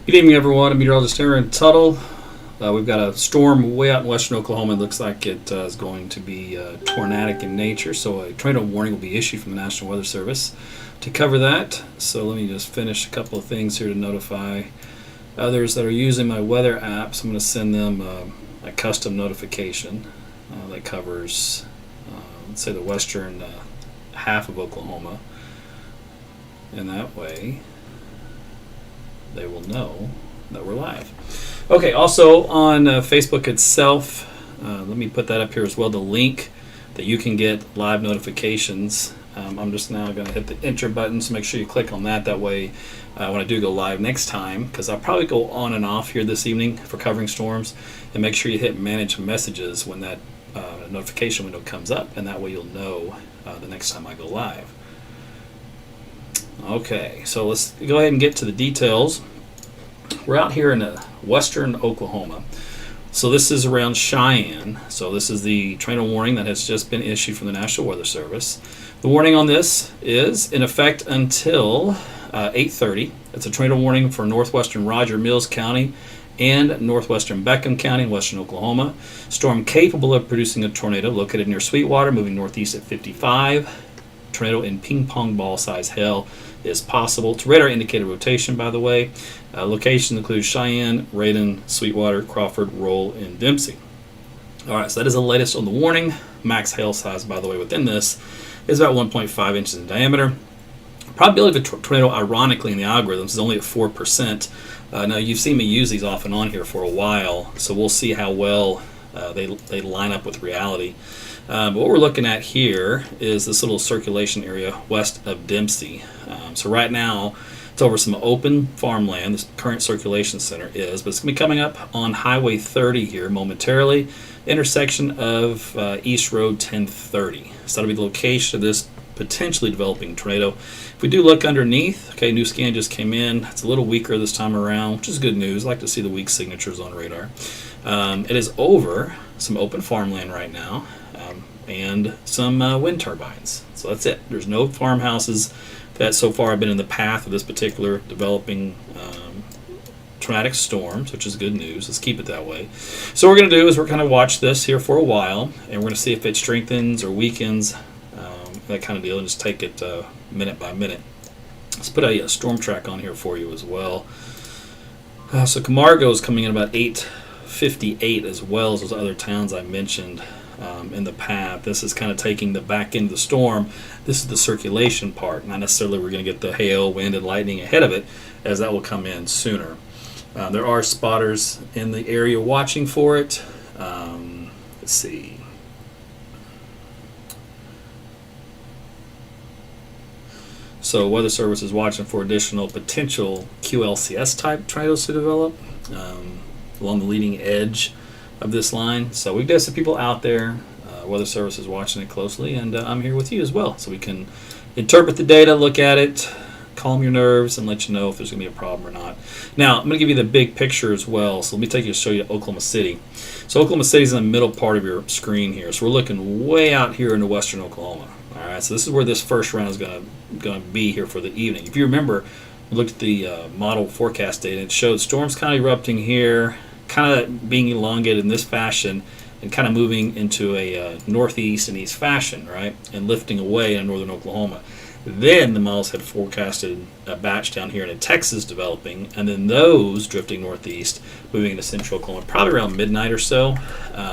Good evening, everyone. I'm Meteorologist here in Tuttle. We've got a storm way out in western Oklahoma. It looks like it is going to be tornadic in nature, so a tornado warning will be issued from the National Weather Service to cover that. So let me just finish a couple of things here to notify others that are using my weather apps. I'm going to send them a custom notification that covers, let's say, the western half of Oklahoma. And that way, they will know that we're live. Okay, also on Facebook itself, let me put that up here as well, the link that you can get live notifications. I'm just now going to hit the enter button, so make sure you click on that. That way, when I do go live next time, because I'll probably go on and off here this evening for covering storms, and make sure you hit manage messages when that notification window comes up, and that way you'll know the next time I go live. Okay, so let's go ahead and get to the details. We're out here in western Oklahoma. So this is around Cheyenne. So this is the tornado warning that has just been issued from the National Weather Service. The warning on this is in effect until 8:30. It's a tornado warning for northwestern Roger Mills County and northwestern Beckham County in western Oklahoma. Storm capable of producing a tornado located near Sweetwater, moving northeast at 55. Tornado in ping pong ball size hail is possible. It's radar indicated rotation, by the way. Locations include Cheyenne, Radon, Sweetwater, Crawford, Roll, and Dempsey. All right, so that is the latest on the warning. Max hail size, by the way, within this is about 1.5 inches in diameter. Probability of a tornado, ironically, in the algorithms is only at 4%. Now, you've seen me use these off and on here for a while, so we'll see how well they line up with reality. But what we're looking at here is this little circulation area west of Dempsey. So right now, it's over some open farmland. This current circulation center is, but it's going to be coming up on Highway 30 here momentarily, intersection of East Road 1030. So that'll be the location of this potentially developing tornado. If we do look underneath, okay, new scan just came in. It's a little weaker this time around, which is good news. I like to see the weak signatures on radar. It is over some open farmland right now, and some wind turbines. So that's it. There's no farmhouses that so far have been in the path of this particular developing tornadic storms, which is good news. Let's keep it that way. So what we're going to do is we're going to watch this here for a while, and we're going to see if it strengthens or weakens, that kind of deal, and just take it minute by minute. Let's put a storm track on here for you as well. So Camargo is coming in about 8:58, as well as those other towns I mentioned in the path. This is kind of taking the back end of the storm. This is the circulation part. Not necessarily we're going to get the hail, wind, and lightning ahead of it, as that will come in sooner. There are spotters in the area watching for it. Let's see. So Weather Service is watching for additional potential QLCS type tornadoes to develop along the leading edge of this line. So we've got some people out there. Weather Service is watching it closely, and I'm here with you as well, so we can interpret the data, look at it, calm your nerves, and let you know if there's going to be a problem or not. Now, I'm going to give you the big picture as well, so let me take you to show you Oklahoma City. So Oklahoma City is in the middle part of your screen here, so we're looking way out here into western Oklahoma. All right, so this is where this first round is going to be here for the evening. If you remember, we looked at the model forecast data. It showed storms kind of erupting here, kind of being elongated in this fashion, and kind of moving into a northeast and east fashion, right, and lifting away in northern Oklahoma. Then the models had forecasted a batch down here in Texas developing, and then those drifting northeast, moving into central Oklahoma, probably around midnight or so.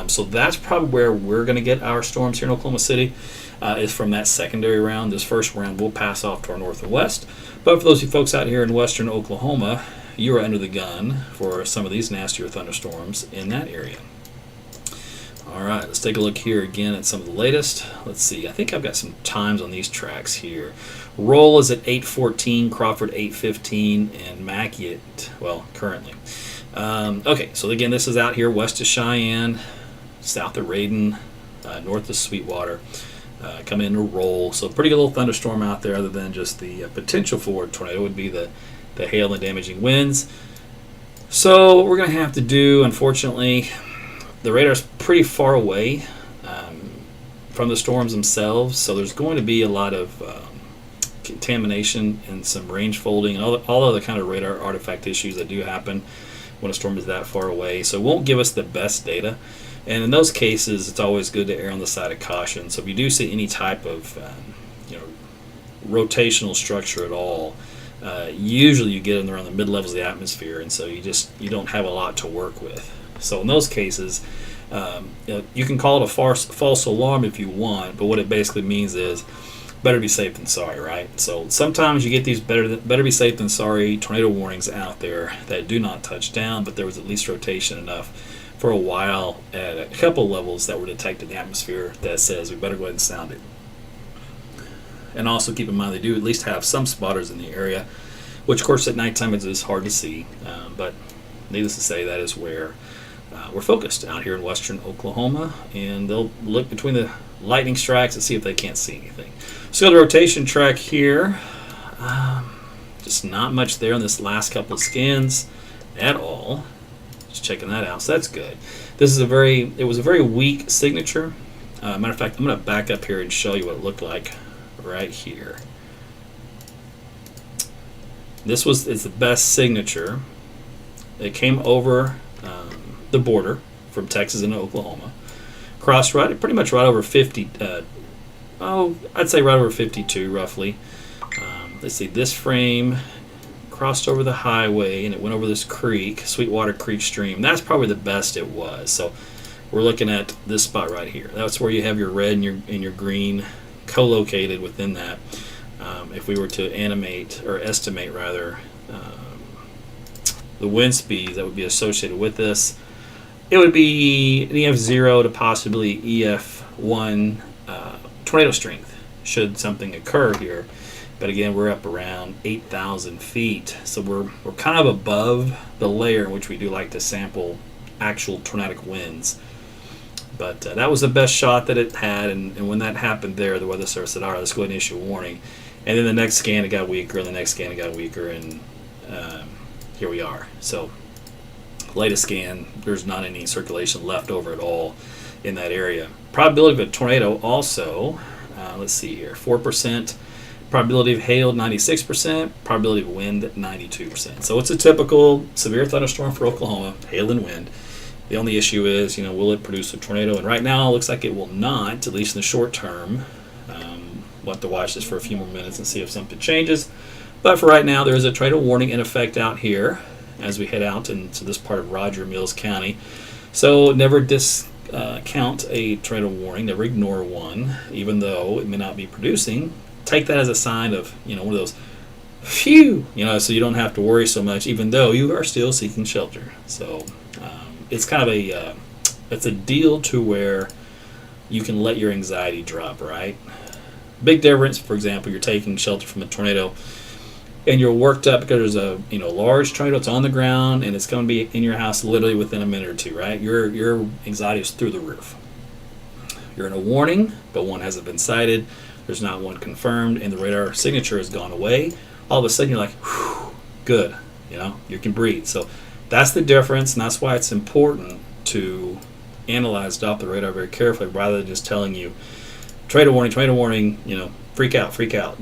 So that's probably where we're going to get our storms here in Oklahoma City, is from that secondary round. This first round will pass off to our north and west. But for those of you folks out here in western Oklahoma, you are under the gun for some of these nastier thunderstorms in that area. All right, let's take a look here again at some of the latest. Let's see, I think I've got some times on these tracks here. Roll is at 8:14, Crawford 8:15, and Mackey at, well, currently. Okay, so again, this is out here west of Cheyenne, south of Radon, north of Sweetwater. Come in to Roll. So pretty good little thunderstorm out there, other than just the potential for a tornado would be the hail and damaging winds. So what we're going to have to do, unfortunately, the radar's pretty far away from the storms themselves, so there's going to be a lot of contamination and some range folding and all other kind of radar artifact issues that do happen when a storm is that far away. So it won't give us the best data. And in those cases, it's always good to err on the side of caution. So if you do see any type of rotational structure at all, usually you get in around the mid-levels of the atmosphere, and so you don't have a lot to work with. So in those cases, you can call it a false alarm if you want, but what it basically means is better be safe than sorry, right? So sometimes you get these better be safe than sorry tornado warnings out there that do not touch down, but there was at least rotation enough for a while at a couple levels that were detected in the atmosphere that says we better go ahead and sound it. And also keep in mind they do at least have some spotters in the area, which of course at nighttime is hard to see, but needless to say that is where we're focused out here in western Oklahoma, and they'll look between the lightning strikes and see if they can't see anything. So the rotation track here, just not much there on this last couple of scans at all. Just checking that out, so that's good. This is it was a very weak signature. Matter of fact, I'm going to back up here and show you what it looked like right here. It's the best signature. It came over the border from Texas into Oklahoma, crossed pretty much right over 50. I'd say right over 52 roughly. Let's see, this frame crossed over the highway and it went over this creek, Sweetwater Creek stream. That's probably the best it was. So we're looking at this spot right here. That's where you have your red and your green co-located within that. If we were to estimate rather the wind speeds that would be associated with this, it would be an EF0 to possibly EF1 tornado strength should something occur here. But again, we're up around 8,000 feet, so we're kind of above the layer in which we do like to sample actual tornadic winds. But that was the best shot that it had, and when that happened there, the Weather Service said, all right, let's go ahead and issue a warning. And then the next scan, it got weaker, and the next scan, it got weaker, and here we are. So latest scan, there's not any circulation left over at all in that area. Probability of a tornado also, let's see here, 4%. Probability of hail, 96%. Probability of wind, 92%. So it's a typical severe thunderstorm for Oklahoma, hail and wind. The only issue is, will it produce a tornado? And right now, it looks like it will not, at least in the short term. We'll have to watch this for a few more minutes and see if something changes. But for right now, there is a tornado warning in effect out here as we head out into this part of Roger Mills County. So never discount a tornado warning, never ignore one, even though it may not be producing. Take that as a sign of, one of those, phew, so you don't have to worry so much, even though you are still seeking shelter. So it's kind of it's a deal to where you can let your anxiety drop, right? Big difference, for example, you're taking shelter from a tornado and you're worked up because there's a large tornado, it's on the ground, and it's going to be in your house literally within a minute or two, right? Your anxiety is through the roof. You're in a warning, but one hasn't been cited. There's not one confirmed, and the radar signature has gone away. All of a sudden, you're like, whew, good, you can breathe. So that's the difference, and that's why it's important to analyze Doppler radar very carefully rather than just telling you, tornado warning, freak out.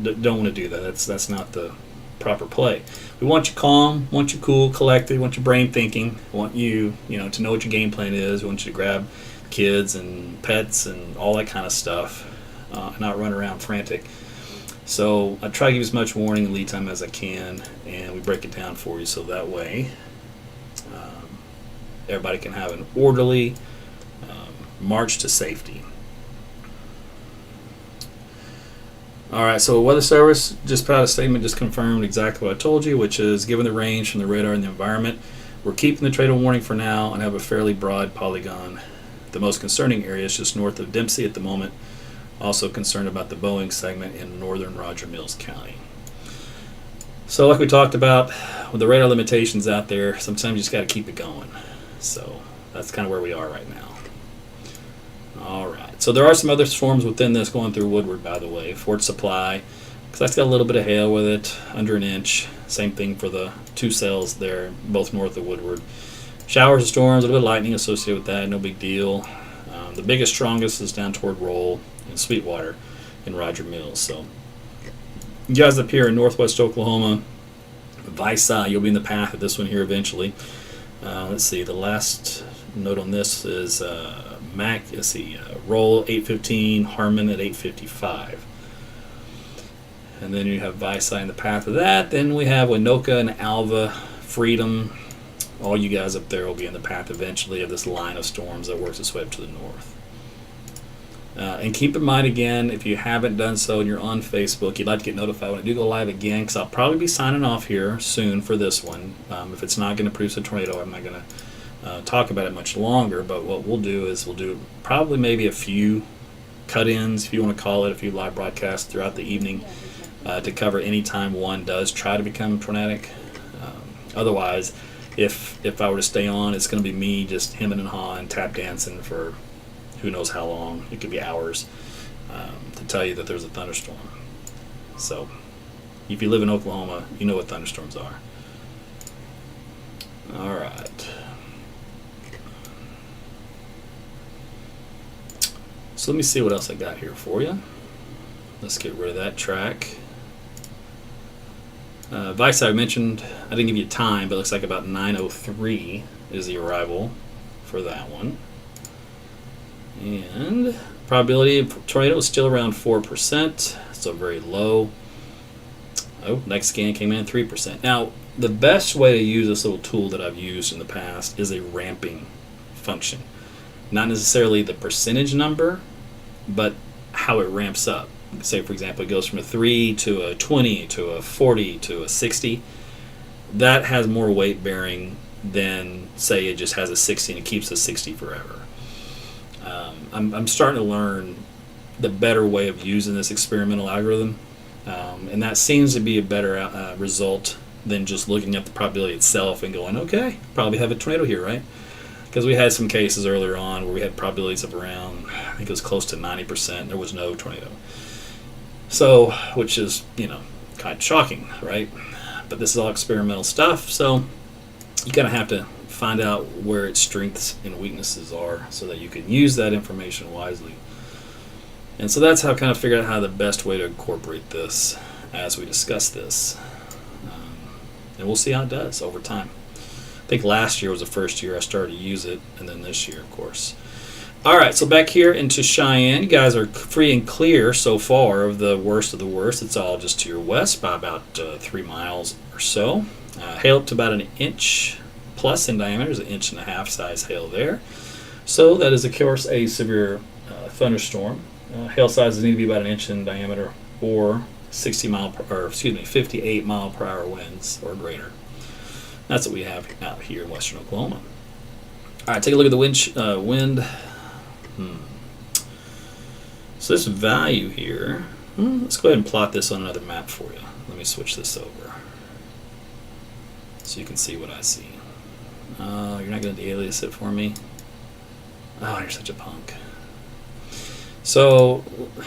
Don't want to do that. That's not the proper play. We want you calm, want you cool, collected, want your brain thinking, want you, to know what your game plan is. We want you to grab kids and pets and all that kind of stuff. Not run around frantic. So I try to give as much warning and lead time as I can, and we break it down for you so that way everybody can have an orderly march to safety. All right, so Weather Service just put out a statement, just confirmed exactly what I told you, which is given the range from the radar and the environment, we're keeping the tornado warning for now and have a fairly broad polygon. The most concerning area is just north of Dempsey at the moment. Also concerned about the Boeing segment in northern Roger Mills County. So like we talked about, with the radar limitations out there, sometimes you just got to keep it going. So that's kind of where we are right now. All right. So there are some other storms within this going through Woodward, by the way. Fort Supply, because that's got a little bit of hail with it, under an inch. Same thing for the two cells there, both north of Woodward. Showers and storms, a little bit of lightning associated with that, no big deal. The biggest, strongest is down toward Roll and Sweetwater in Roger Mills. So You guys up here in northwest Oklahoma, Visi, you'll be in the path of this one here eventually. Let's see, the last note on this is Mac, let's see, Roll 815, Harmon at 855. And then you have Visi in the path of that. Then we have Winoka and Alva, Freedom. All you guys up there will be in the path eventually of this line of storms that works its way up to the north. And keep in mind again, if you haven't done so and you're on Facebook, you'd like to get notified when I do go live again, because I'll probably be signing off here soon for this one. If it's not going to produce a tornado, I'm not going to talk about it much longer. But what we'll do is we'll do probably maybe a few cut-ins, if you want to call it, a few live broadcasts throughout the evening to cover any time one does try to become tornadic. Otherwise, if I were to stay on, it's going to be me just hemming and hawing, tap dancing for who knows how long. It could be hours to tell you that there's a thunderstorm. So if you live in Oklahoma, you know what thunderstorms are. All right. So let me see what else I got here for you. Let's get rid of that track. Vice, I mentioned, I didn't give you time, but it looks like about 9:03 is the arrival for that one. And probability of tornado is still around 4%, so very low. Oh, next scan came in 3%. Now, the best way to use this little tool that I've used in the past is a ramping function. Not necessarily the percentage number, but how it ramps up. Say, for example, it goes from a 3 to a 20 to a 40 to a 60. That has more weight bearing than, say, it just has a 60 and it keeps a 60 forever. I'm starting to learn the better way of using this experimental algorithm, and that seems to be a better result than just looking at the probability itself and going, okay, probably have a tornado here, right? Because we had some cases earlier on where we had probabilities of around, I think it was close to 90%, and there was no tornado. So, which is, kind of shocking, right? But this is all experimental stuff, so you kind of have to find out where its strengths and weaknesses are so that you can use that information wisely. And so that's how I kind of figured out how the best way to incorporate this as we discuss this. And we'll see how it does over time. I think last year was the first year I started to use it, and then this year, of course. All right, so back here into Cheyenne, you guys are free and clear so far of the worst of the worst. It's all just to your west by about 3 miles or so. Hail up to about an inch plus in diameter. There's an 1.5 inch size hail there. So that is, of course, a severe thunderstorm. Hail sizes need to be about an inch in diameter or 58 mile per hour winds or greater. That's what we have out here in western Oklahoma. All right, take a look at the wind. So this value here, let's go ahead and plot this on another map for you. Let me switch this over so you can see what I see. You're not going to alias it for me? Oh, you're such a punk. So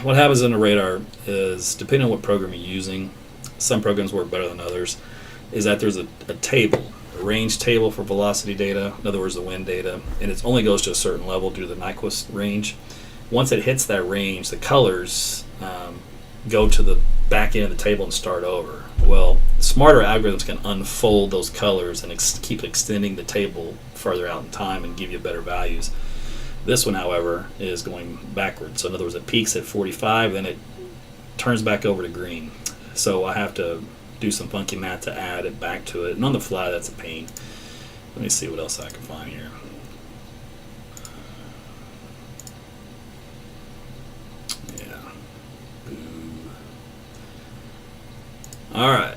what happens in the radar is, depending on what program you're using, some programs work better than others, is that there's a table, a range table for velocity data, in other words, the wind data, and it only goes to a certain level due to the Nyquist range. Once it hits that range, the colors go to the back end of the table and start over. Well, smarter algorithms can unfold those colors and keep extending the table further out in time and give you better values. This one, however, is going backwards. So in other words, it peaks at 45, then it turns back over to green. So I have to do some funky math to add it back to it. And on the fly, that's a pain. Let me see what else I can find here. Yeah. Boo. All right.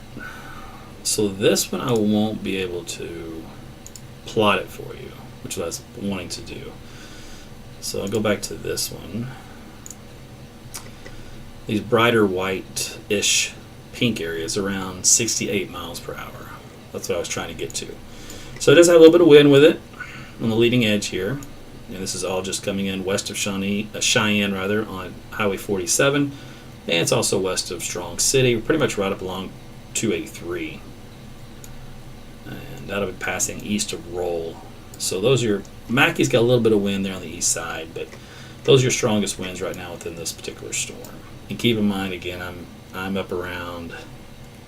So this one I won't be able to plot it for you, which I was wanting to do. So I'll go back to this one. These brighter white-ish pink areas around 68 miles per hour. That's what I was trying to get to. So it does have a little bit of wind with it on the leading edge here. And this is all just coming in west of Cheyenne on Highway 47. And it's also west of Strong City. We're pretty much right up along 283. And that'll be passing east of Roll. So those are your, Mackey's got a little bit of wind there on the east side, but those are your strongest winds right now within this particular storm. And keep in mind, again, I'm I'm up around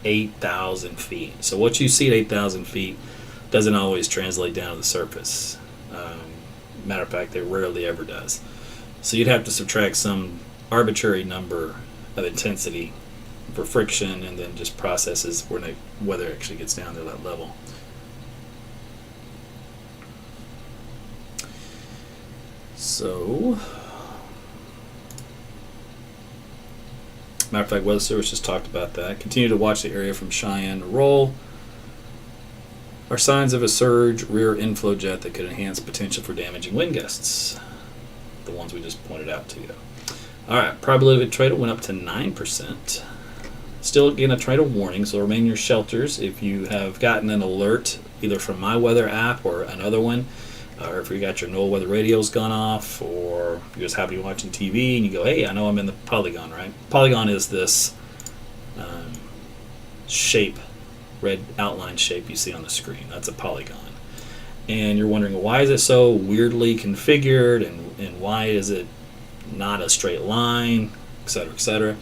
8,000 feet. So what you see at 8,000 feet doesn't always translate down to the surface. Matter of fact, it rarely ever does. So you'd have to subtract some arbitrary number of intensity for friction, and then just processes when the weather actually gets down to that level. So, matter of fact, Weather Service just talked about that. Continue to watch the area from Cheyenne to Roll. Are signs of a surge rear inflow jet that could enhance potential for damaging wind gusts. The ones we just pointed out to you. Alright, probability of a tornado went up to 9%. Still again a tornado warning, so remain in your shelters. If you have gotten an alert either from my weather app or another one, or if you got your NOAA weather radio's gone off, or you're just happy watching TV and you go, hey, I know I'm in the polygon, right? Polygon is this shape, red outline shape you see on the screen. That's a polygon. And you're wondering, why is it so weirdly configured, and why is it not a straight line, etc., etc.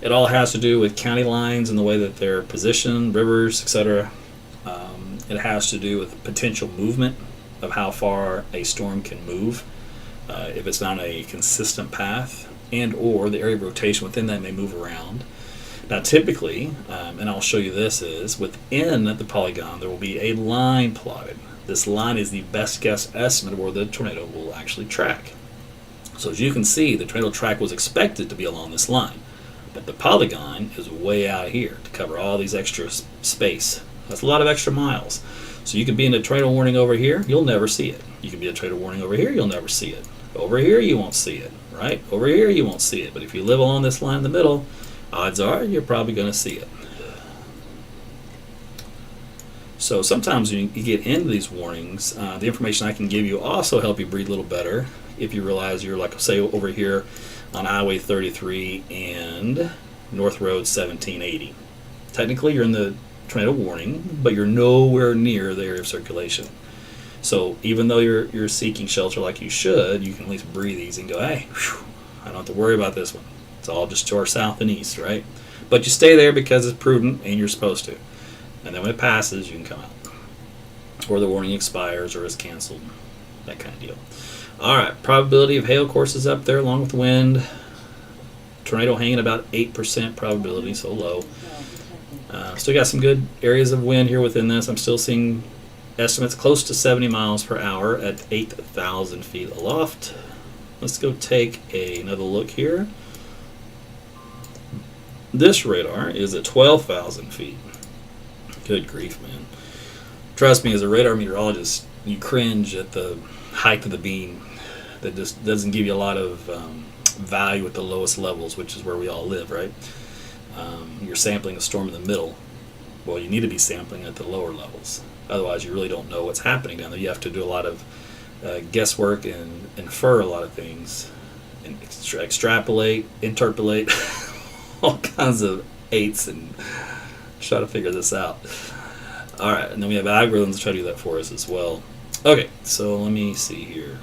It all has to do with county lines and the way that they're positioned, rivers, etc. It has to do with potential movement of how far a storm can move if it's not a consistent path, and or the area of rotation within that may move around. Now typically, and I'll show you this, is within the polygon there will be a line plotted. This line is the best guess estimate of where the tornado will actually track. So as you can see, the tornado track was expected to be along this line, but the polygon is way out here to cover all these extra space. That's a lot of extra miles. So you can be in a tornado warning over here, you'll never see it. You can be a tornado warning over here, you'll never see it. Over here, you won't see it, right? Over here, you won't see it. But if you live along this line in the middle, odds are you're probably going to see it. So sometimes when you get into these warnings, the information I can give you also help you breathe a little better if you realize you're, like, say, over here on Highway 33 and North Road 1780. Technically, you're in the tornado warning, but you're nowhere near the area of circulation. So even though you're seeking shelter like you should, you can at least breathe easy and go, hey, whew, I don't have to worry about this one. It's all just to our south and east, right? But you stay there because it's prudent and you're supposed to. And then when it passes, you can come out. Or the warning expires or is canceled. That kind of deal. Alright, probability of hail courses up there along with wind. Tornado hanging about 8% probability, so low. Still got some good areas of wind here within this. I'm still seeing estimates close to 70 miles per hour at 8,000 feet aloft. Let's go take another look here. This radar is at 12,000 feet. Good grief, man. Trust me, as a radar meteorologist, you cringe at the height of the beam. That just doesn't give you a lot of value at the lowest levels, which is where we all live, right? You're sampling a storm in the middle. Well, you need to be sampling at the lower levels. Otherwise, you really don't know what's happening down there. You have to do a lot of guesswork and infer a lot of things, and extrapolate, interpolate, all kinds of eights, and try to figure this out. All right, and then we have algorithms to try to do that for us as well. Okay, so let me see here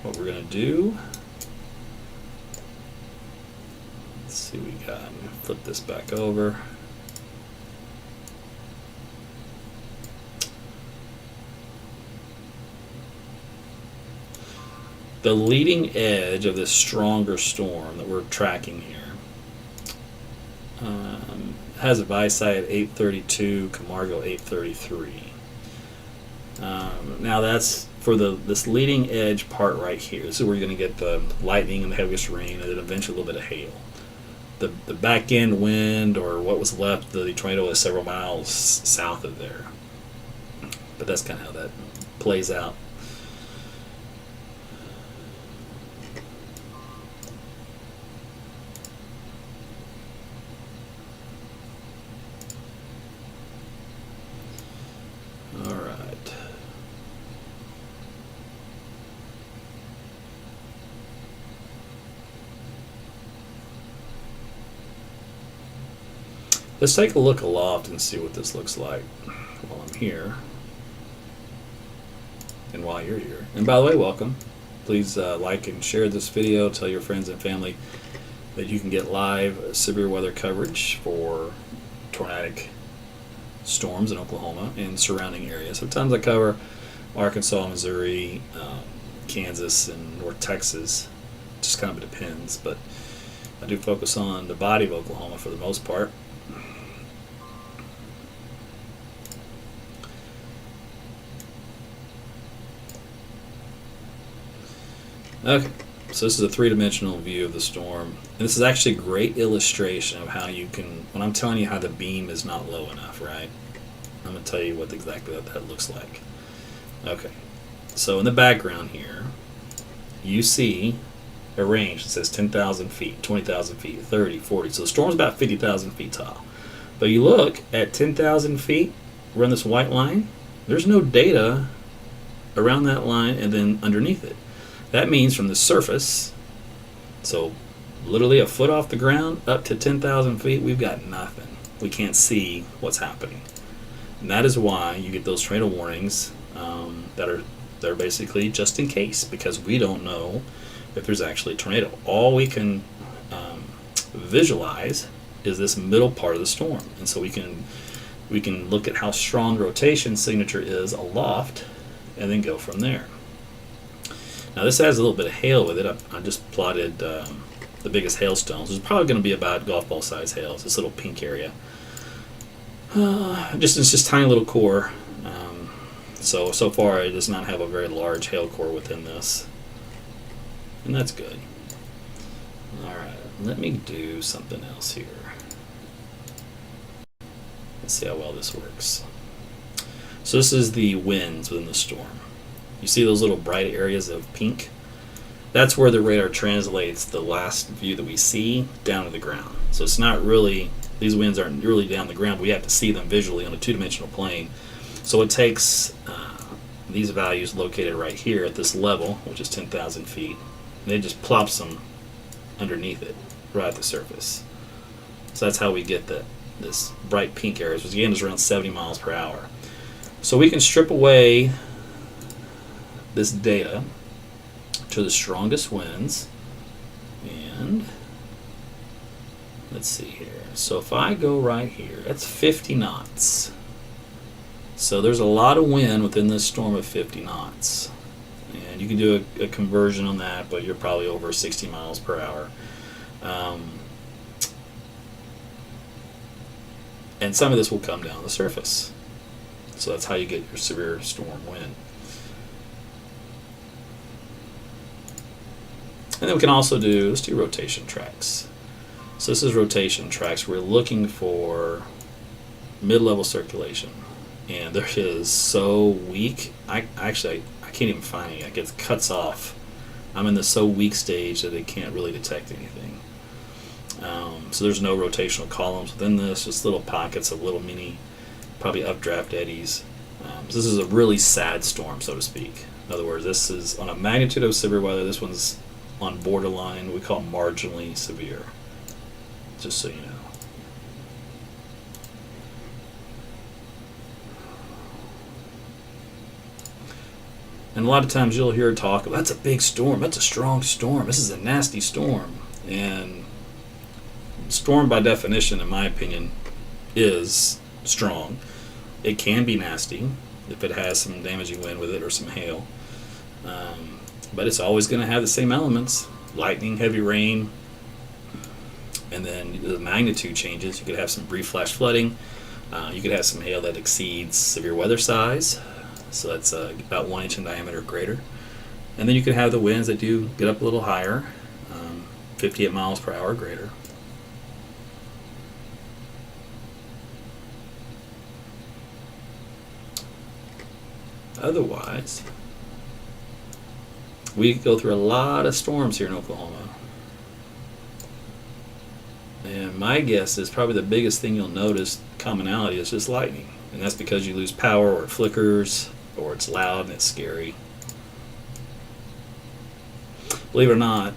what we're going to do. Let's see what we got. I'm going to flip this back over. The leading edge of this stronger storm that we're tracking here has a Visay at 832, Camargo 833. Now that's for this leading edge part right here. So we're going to get the lightning and the heaviest rain, and then eventually a little bit of hail. The back end wind, or what was left, the tornado is several miles south of there. But that's kind of how that plays out. Let's take a look aloft and see what this looks like while I'm here and while you're here. And by the way, welcome. Please like and share this video. Tell your friends and family that you can get live severe weather coverage for tornadic storms in Oklahoma and surrounding areas. Sometimes I cover Arkansas, Missouri, Kansas, and North Texas. Just kind of depends, but I do focus on the body of Oklahoma for the most part. Okay, so this is a three-dimensional view of the storm. And this is actually a great illustration of how you can, when I'm telling you how the beam is not low enough, right? I'm going to tell you exactly what that looks like. Okay, so in the background here, you see a range that says 10,000 feet, 20,000 feet, 30, 40. So the storm's about 50,000 feet tall. But you look at 10,000 feet, run this white line, there's no data around that line and then underneath it. That means from the surface, so literally a foot off the ground up to 10,000 feet, we've got nothing. We can't see what's happening. And that is why you get those tornado warnings that are basically just in case, because we don't know if there's actually a tornado. All we can visualize is this middle part of the storm. And so we can look at how strong the rotation signature is aloft and then go from there. Now this has a little bit of hail with it. I just plotted the biggest hailstones. It's probably going to be about golf ball size hails, this little pink area. It's just tiny little core. So far it does not have a very large hail core within this. And that's good. Alright, let me do something else here. Let's see how well this works. So this is the winds within the storm. You see those little bright areas of pink? That's where the radar translates the last view that we see down to the ground. So it's not really, these winds aren't really down the ground, but we have to see them visually on a two-dimensional plane. So it takes these values located right here at this level, which is 10,000 feet, and it just plops them underneath it, right at the surface. So that's how we get this bright pink areas, which again is around 70 miles per hour. So we can strip away this data to the strongest winds, and let's see here. So if I go right here, that's 50 knots. So there's a lot of wind within this storm of 50 knots. And you can do a conversion on that, but you're probably over 60 miles per hour. And some of this will come down the surface. So that's how you get your severe storm wind. And then we can also let's do rotation tracks. So this is rotation tracks. We're looking for mid-level circulation. And there is so weak. I can't even find it. It cuts off. I'm in the so weak stage that it can't really detect anything. So there's no rotational columns within this, just little pockets of little mini, probably updraft eddies. So this is a really sad storm, so to speak. In other words, this is on a magnitude of severe weather. This one's on borderline, we call marginally severe, just so you know. And a lot of times you'll hear talk, that's a big storm, that's a strong storm, this is a nasty storm. And storm by definition, in my opinion, is strong. It can be nasty if it has some damaging wind with it or some hail. But it's always going to have the same elements: lightning, heavy rain, and then the magnitude changes. You could have some brief flash flooding. You could have some hail that exceeds severe weather size, so that's about 1 inch in diameter or greater. And then you could have the winds that do get up a little higher, 58 miles per hour or greater. Otherwise, we go through a lot of storms here in Oklahoma. And my guess is probably the biggest thing you'll notice commonality is just lightning. And that's because you lose power, or it flickers, or it's loud and it's scary. Believe it or not,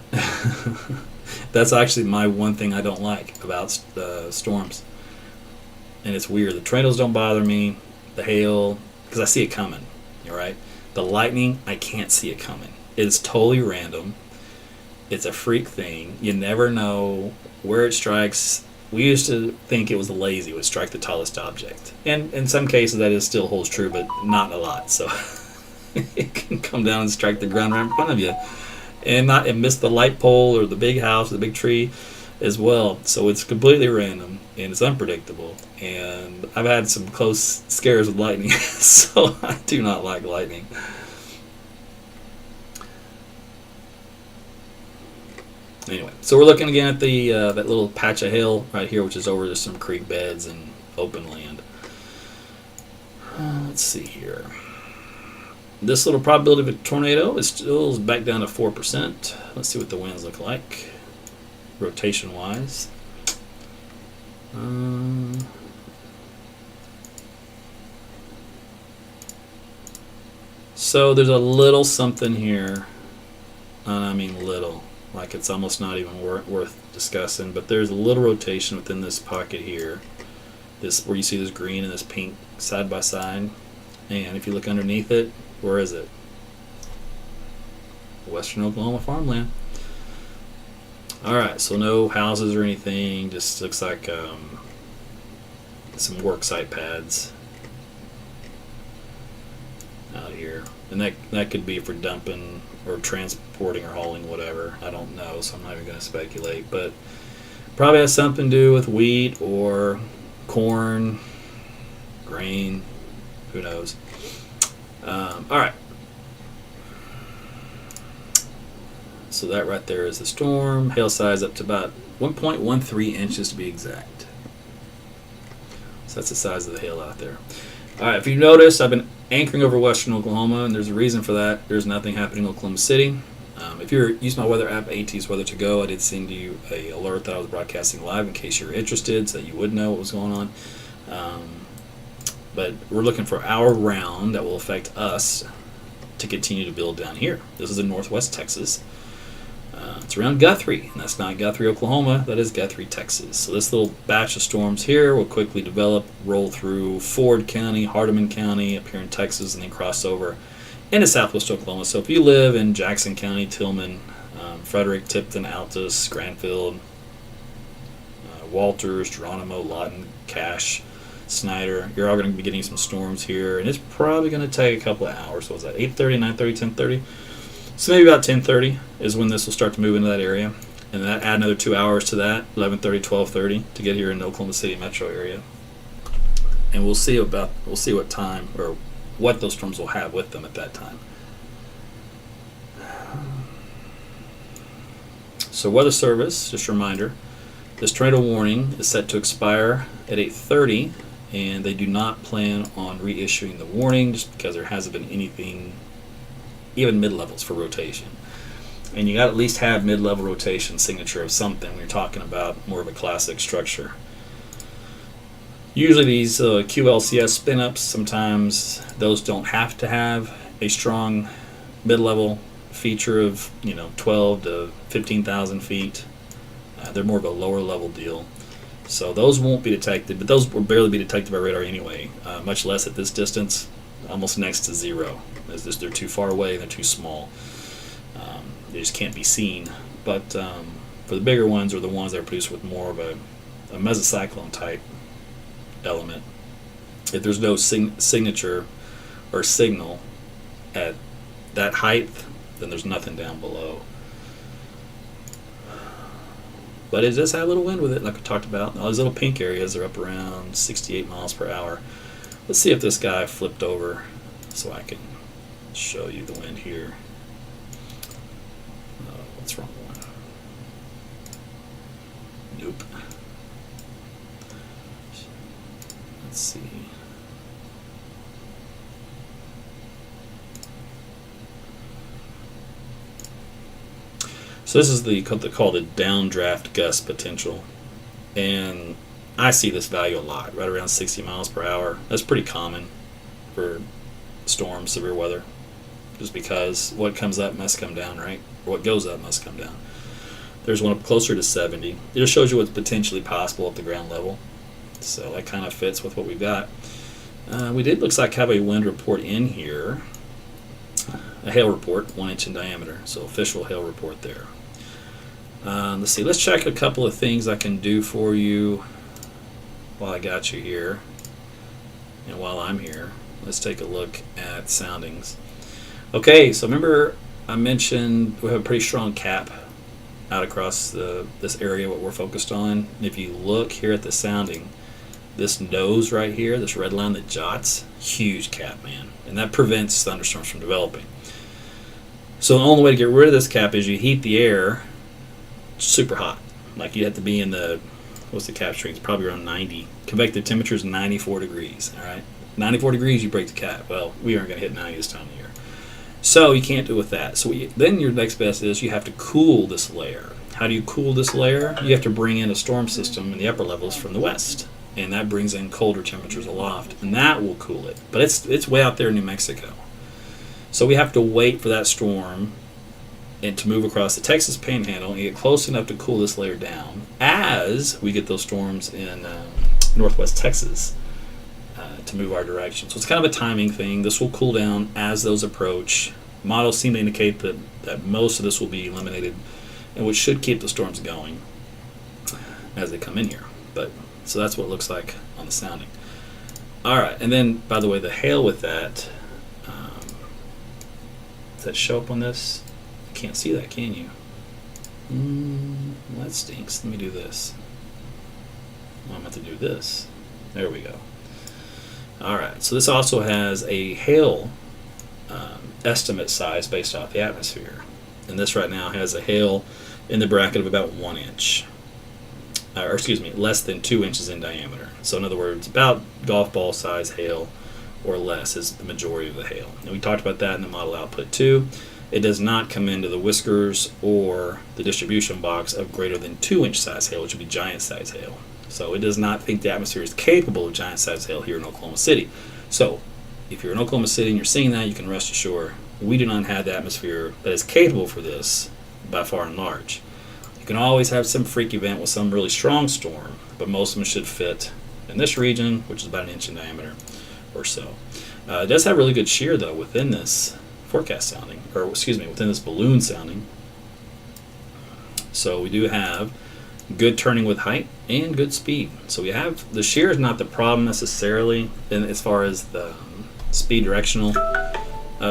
that's actually my one thing I don't like about storms. And it's weird. The tornadoes don't bother me. The hail, because I see it coming. Right? The lightning, I can't see it coming. It's totally random. It's a freak thing. You never know where it strikes. We used to think it was the lazy would strike the tallest object. And in some cases that is still holds true, but not a lot. So it can come down and strike the ground right in front of you. And miss the light pole or the big house or the big tree as well. So it's completely random and it's unpredictable. And I've had some close scares with lightning. So I do not like lightning. Anyway, so we're looking again at the that little patch of hail right here, which is over to some creek beds and open land. Let's see here. This little probability of a tornado is still back down to 4%. Let's see what the winds look like, rotation-wise. So there's a little something here, and I mean little. Like it's almost not even worth discussing, but there's a little rotation within this pocket here. This where you see this green and this pink side by side, and if you look underneath it, where is it? Western Oklahoma farmland. All right, so no houses or anything. Just looks like some work site pads out here, and that could be for dumping or transporting or hauling, whatever. I don't know, so I'm not even going to speculate, but probably has something to do with wheat or corn, grain, who knows. All right, so that right there is the storm. Hail size up to about 1.13 inches to be exact. So that's the size of the hail out there. All right, if you notice, I've been anchoring over western Oklahoma, and there's a reason for that. There's nothing happening in Oklahoma City. If you're using my weather app, AT's Weather to Go, I did send you an alert that I was broadcasting live in case you're interested, so that you would know what was going on. But we're looking for our round that will affect us to continue to build down here. This is in northwest Texas. It's around Guthrie, and that's not Guthrie, Oklahoma. That is Guthrie, Texas. So this little batch of storms here will quickly develop, roll through Ford County, Hardeman County, up here in Texas, and then cross over into southwest Oklahoma. So if you live in Jackson County, Tillman, Frederick, Tipton, Altus, Granville, Walters, Geronimo, Lawton, Cache, Snyder, you're all going to be getting some storms here, and it's probably going to take a couple of hours. So what's that, 8:30, 9:30, 10:30? So maybe about 10:30 is when this will start to move into that area, and that add another 2 hours to that, 11:30, 12:30 to get here in the Oklahoma City metro area. And we'll see what time or what those storms will have with them at that time. So Weather Service, just a reminder, this tornado warning is set to expire at 8:30, and they do not plan on reissuing the warning just because there hasn't been anything, even mid-levels for rotation. And you got to at least have mid-level rotation signature of something when you're talking about more of a classic structure. Usually these QLCS spin-ups, sometimes those don't have to have a strong mid-level feature of 12 to 15,000 feet. They're more of a lower level deal. So those won't be detected, but those will barely be detected by radar anyway, much less at this distance, almost next to zero. They're too far away, they're too small. They just can't be seen. But for the bigger ones, or the ones that are produced with more of a mesocyclone type element, if there's no signature or signal at that height, then there's nothing down below. But it does have a little wind with it, like I talked about. All these little pink areas are up around 68 miles per hour. Let's see if this guy flipped over so I can show you the wind here. What's wrong one? Nope. Let's see. So this is called the downdraft gust potential, and I see this value a lot, right around 60 miles per hour. That's pretty common for storms, severe weather, just because what comes up must come down, right? Or what goes up must come down. There's one up closer to 70. It just shows you what's potentially possible at the ground level. So that kind of fits with what we've got. We did, looks like, have a wind report in here. A hail report, 1 inch in diameter, so official hail report there. Let's see. Let's check a couple of things I can do for you while I got you here. And while I'm here, let's take a look at soundings. Okay, so remember I mentioned we have a pretty strong cap out across this area, what we're focused on. And if you look here at the sounding, this nose right here, this red line that jots, huge cap, man. And that prevents thunderstorms from developing. So the only way to get rid of this cap is you heat the air super hot. Like you have to be in the, what's the cap strength? It's probably around 90. Convective temperature is 94 degrees, all right? 94 degrees, you break the cap. Well, we aren't going to hit 90 this time of year. So you can't do it with that. So then your next best is you have to cool this layer. How do you cool this layer? You have to bring in a storm system in the upper levels from the west. And that brings in colder temperatures aloft. And that will cool it. But it's way out there in New Mexico. So we have to wait for that storm and to move across the Texas Panhandle and get close enough to cool this layer down as we get those storms in northwest Texas to move our direction. So it's kind of a timing thing. This will cool down as those approach. Models seem to indicate that most of this will be eliminated, and which should keep the storms going as they come in here. But so that's what it looks like on the sounding. All right, and then by the way, the hail with that, does that show up on this? Can't see that, can you? Well, that stinks. Let me do this. Well, I'm going to do this. There we go. All right. So this also has a hail estimate size based off the atmosphere, and this right now has a hail in the bracket of about 1 inch, or excuse me, less than 2 inches in diameter. So in other words, about golf ball size hail or less is the majority of the hail. And we talked about that in the model output too. It does not come into the whiskers or the distribution box of greater than 2 inch size hail, which would be giant size hail. So it does not think the atmosphere is capable of giant size hail here in Oklahoma City. So if you're in Oklahoma City and you're seeing that, you can rest assured we do not have the atmosphere that is capable for this by far and large. You can always have some freak event with some really strong storm, but most of them should fit in this region, which is about 1 inch in diameter or so. It does have really good shear though within this forecast sounding, or excuse me, within this balloon sounding. So we do have good turning with height and good speed. So we have, the shear is not the problem necessarily in as far as the speed directional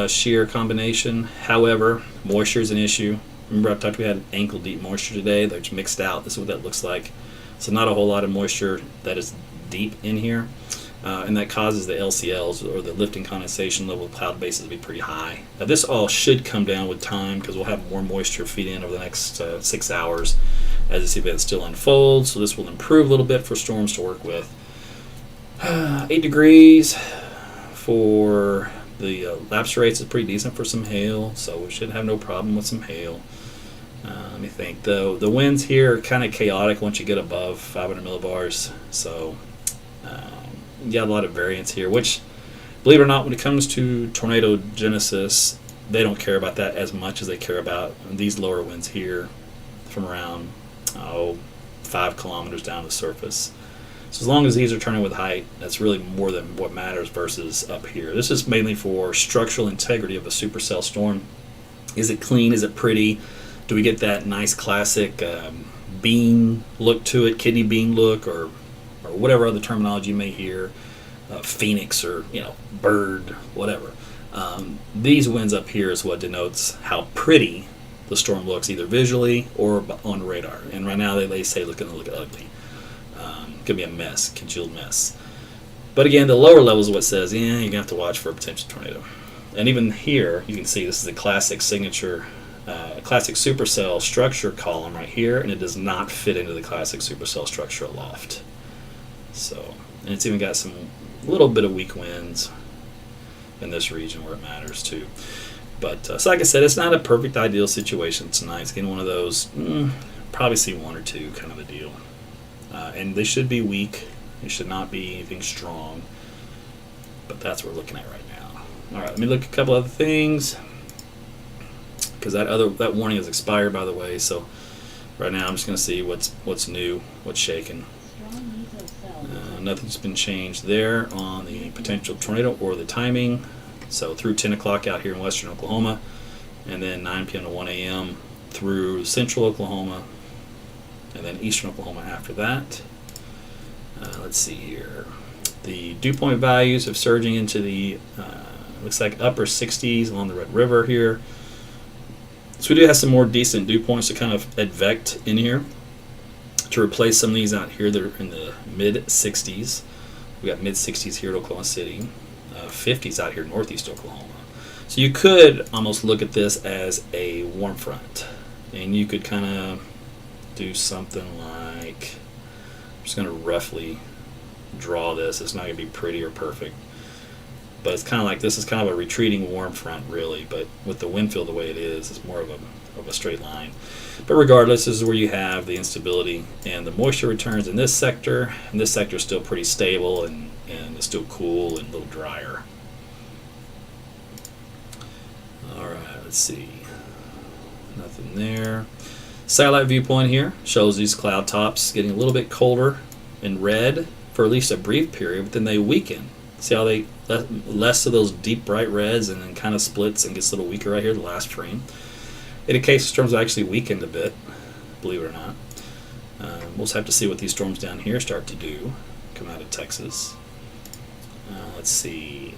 shear combination. However, moisture is an issue. Remember I talked, we had ankle deep moisture today. They're mixed out. This is what that looks like. So not a whole lot of moisture that is deep in here. And that causes the LCLs, or the lifting condensation level of cloud bases, to be pretty high. Now this all should come down with time because we'll have more moisture feed in over the next 6 hours as this event still unfolds. So this will improve a little bit for storms to work with. 8 degrees for the lapse rates is pretty decent for some hail, so we should have no problem with some hail. Let me think. The winds here are kind of chaotic once you get above 500 millibars, so you got a lot of variance here, which, believe it or not, when it comes to tornado genesis, they don't care about that as much as they care about these lower winds here from around 5 kilometers down the surface. So as long as these are turning with height, that's really more than what matters versus up here. This is mainly for structural integrity of a supercell storm. Is it clean? Is it pretty? Do we get that nice classic bean look to it, kidney bean look, or whatever other terminology you may hear, phoenix, or bird, whatever. These winds up here is what denotes how pretty the storm looks, either visually or on radar. And right now they say it's going to look ugly. Could be a mess, congealed mess. But again, the lower levels of what says, you're going to have to watch for a potential tornado. And even here, you can see this is a classic signature, classic supercell structure column right here, and it does not fit into the classic supercell structure aloft. So, and it's even got some little bit of weak winds in this region where it matters too. But so like I said, it's not a perfect ideal situation tonight. It's getting one of those, probably see 1 or 2 kind of a deal. And they should be weak. They should not be anything strong. But that's what we're looking at right now. All right, let me look at a couple other things, because that warning has expired, by the way. So right now I'm just going to see what's new, what's shaking. Nothing's been changed there on the potential tornado or the timing. So through 10 o'clock out here in western Oklahoma, and then 9 p.m. to 1 a.m. through central Oklahoma, and then eastern Oklahoma after that. Let's see here. The dew point values of surging into the looks like upper 60s along the Red River here. So we do have some more decent dew points to kind of advect in here to replace some of these out here that are in the mid 60s. We got mid 60s here at Oklahoma City, 50s out here in northeast Oklahoma. So you could almost look at this as a warm front, and you could kind of do something like, I'm just going to roughly draw this. It's not going to be pretty or perfect, but it's kind of like this is kind of a retreating warm front really, but with the wind field the way it is, it's more of a straight line. But regardless, this is where you have the instability and the moisture returns in this sector, and this sector is still pretty stable and it's still cool and a little drier. Alright, let's see. Nothing there. Satellite viewpoint here shows these cloud tops getting a little bit colder and red for at least a brief period, but then they weaken. See how they less of those deep bright reds and then kind of splits and gets a little weaker right here, the last frame. Indicates storms actually weakened a bit, believe it or not. We'll just have to see what these storms down here start to do, come out of Texas. Let's see.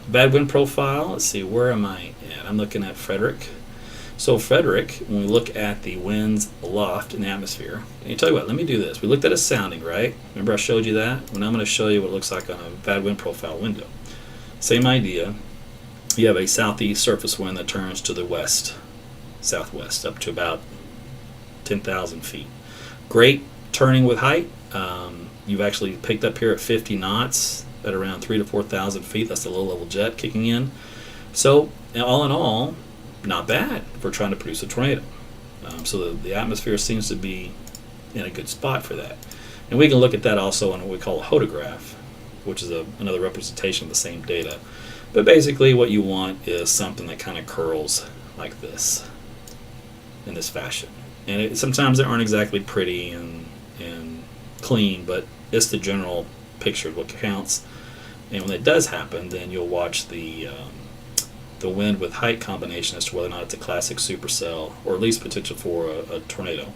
Bad wind profile. Let's see, where am I at? I'm looking at Frederick. So Frederick, when we look at the winds aloft in the atmosphere, and you tell you what, let me do this. We looked at a sounding, right? Remember I showed you that? Well, now I'm going to show you what it looks like on a bad wind profile window. Same idea. You have a southeast surface wind that turns to the west, southwest, up to about 10,000 feet. Great turning with height. You've actually picked up here at 50 knots at around 3,000 to 4,000 feet. That's the low-level jet kicking in. So all in all, not bad for trying to produce a tornado. So the atmosphere seems to be in a good spot for that. And we can look at that also on what we call a hodograph, which is another representation of the same data. But basically what you want is something that kind of curls like this, in this fashion. And sometimes they aren't exactly pretty and clean, but it's the general picture of what counts. And when it does happen, then you'll watch the wind with height combination as to whether or not it's a classic supercell or at least potential for a tornado.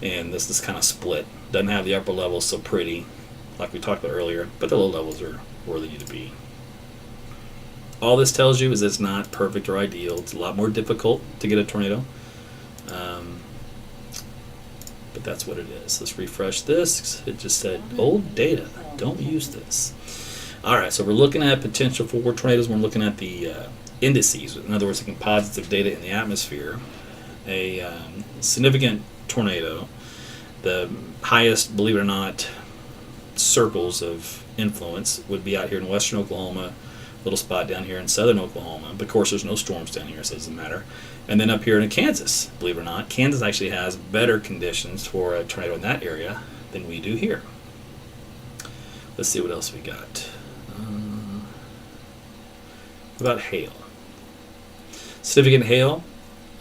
And this is kind of split. Doesn't have the upper levels so pretty like we talked about earlier, but the low levels are where they need to be. All this tells you is it's not perfect or ideal. It's a lot more difficult to get a tornado. But that's what it is. Let's refresh this. It just said old data. Don't use this. Alright, so we're looking at potential for tornadoes. We're looking at the indices. In other words, the composites of data in the atmosphere. A significant tornado, the highest, believe it or not, circles of influence would be out here in western Oklahoma, little spot down here in southern Oklahoma. But of course there's no storms down here, so it doesn't matter. And then up here in Kansas, believe it or not, Kansas actually has better conditions for a tornado in that area than we do here. Let's see what else we got. What about hail? Significant hail,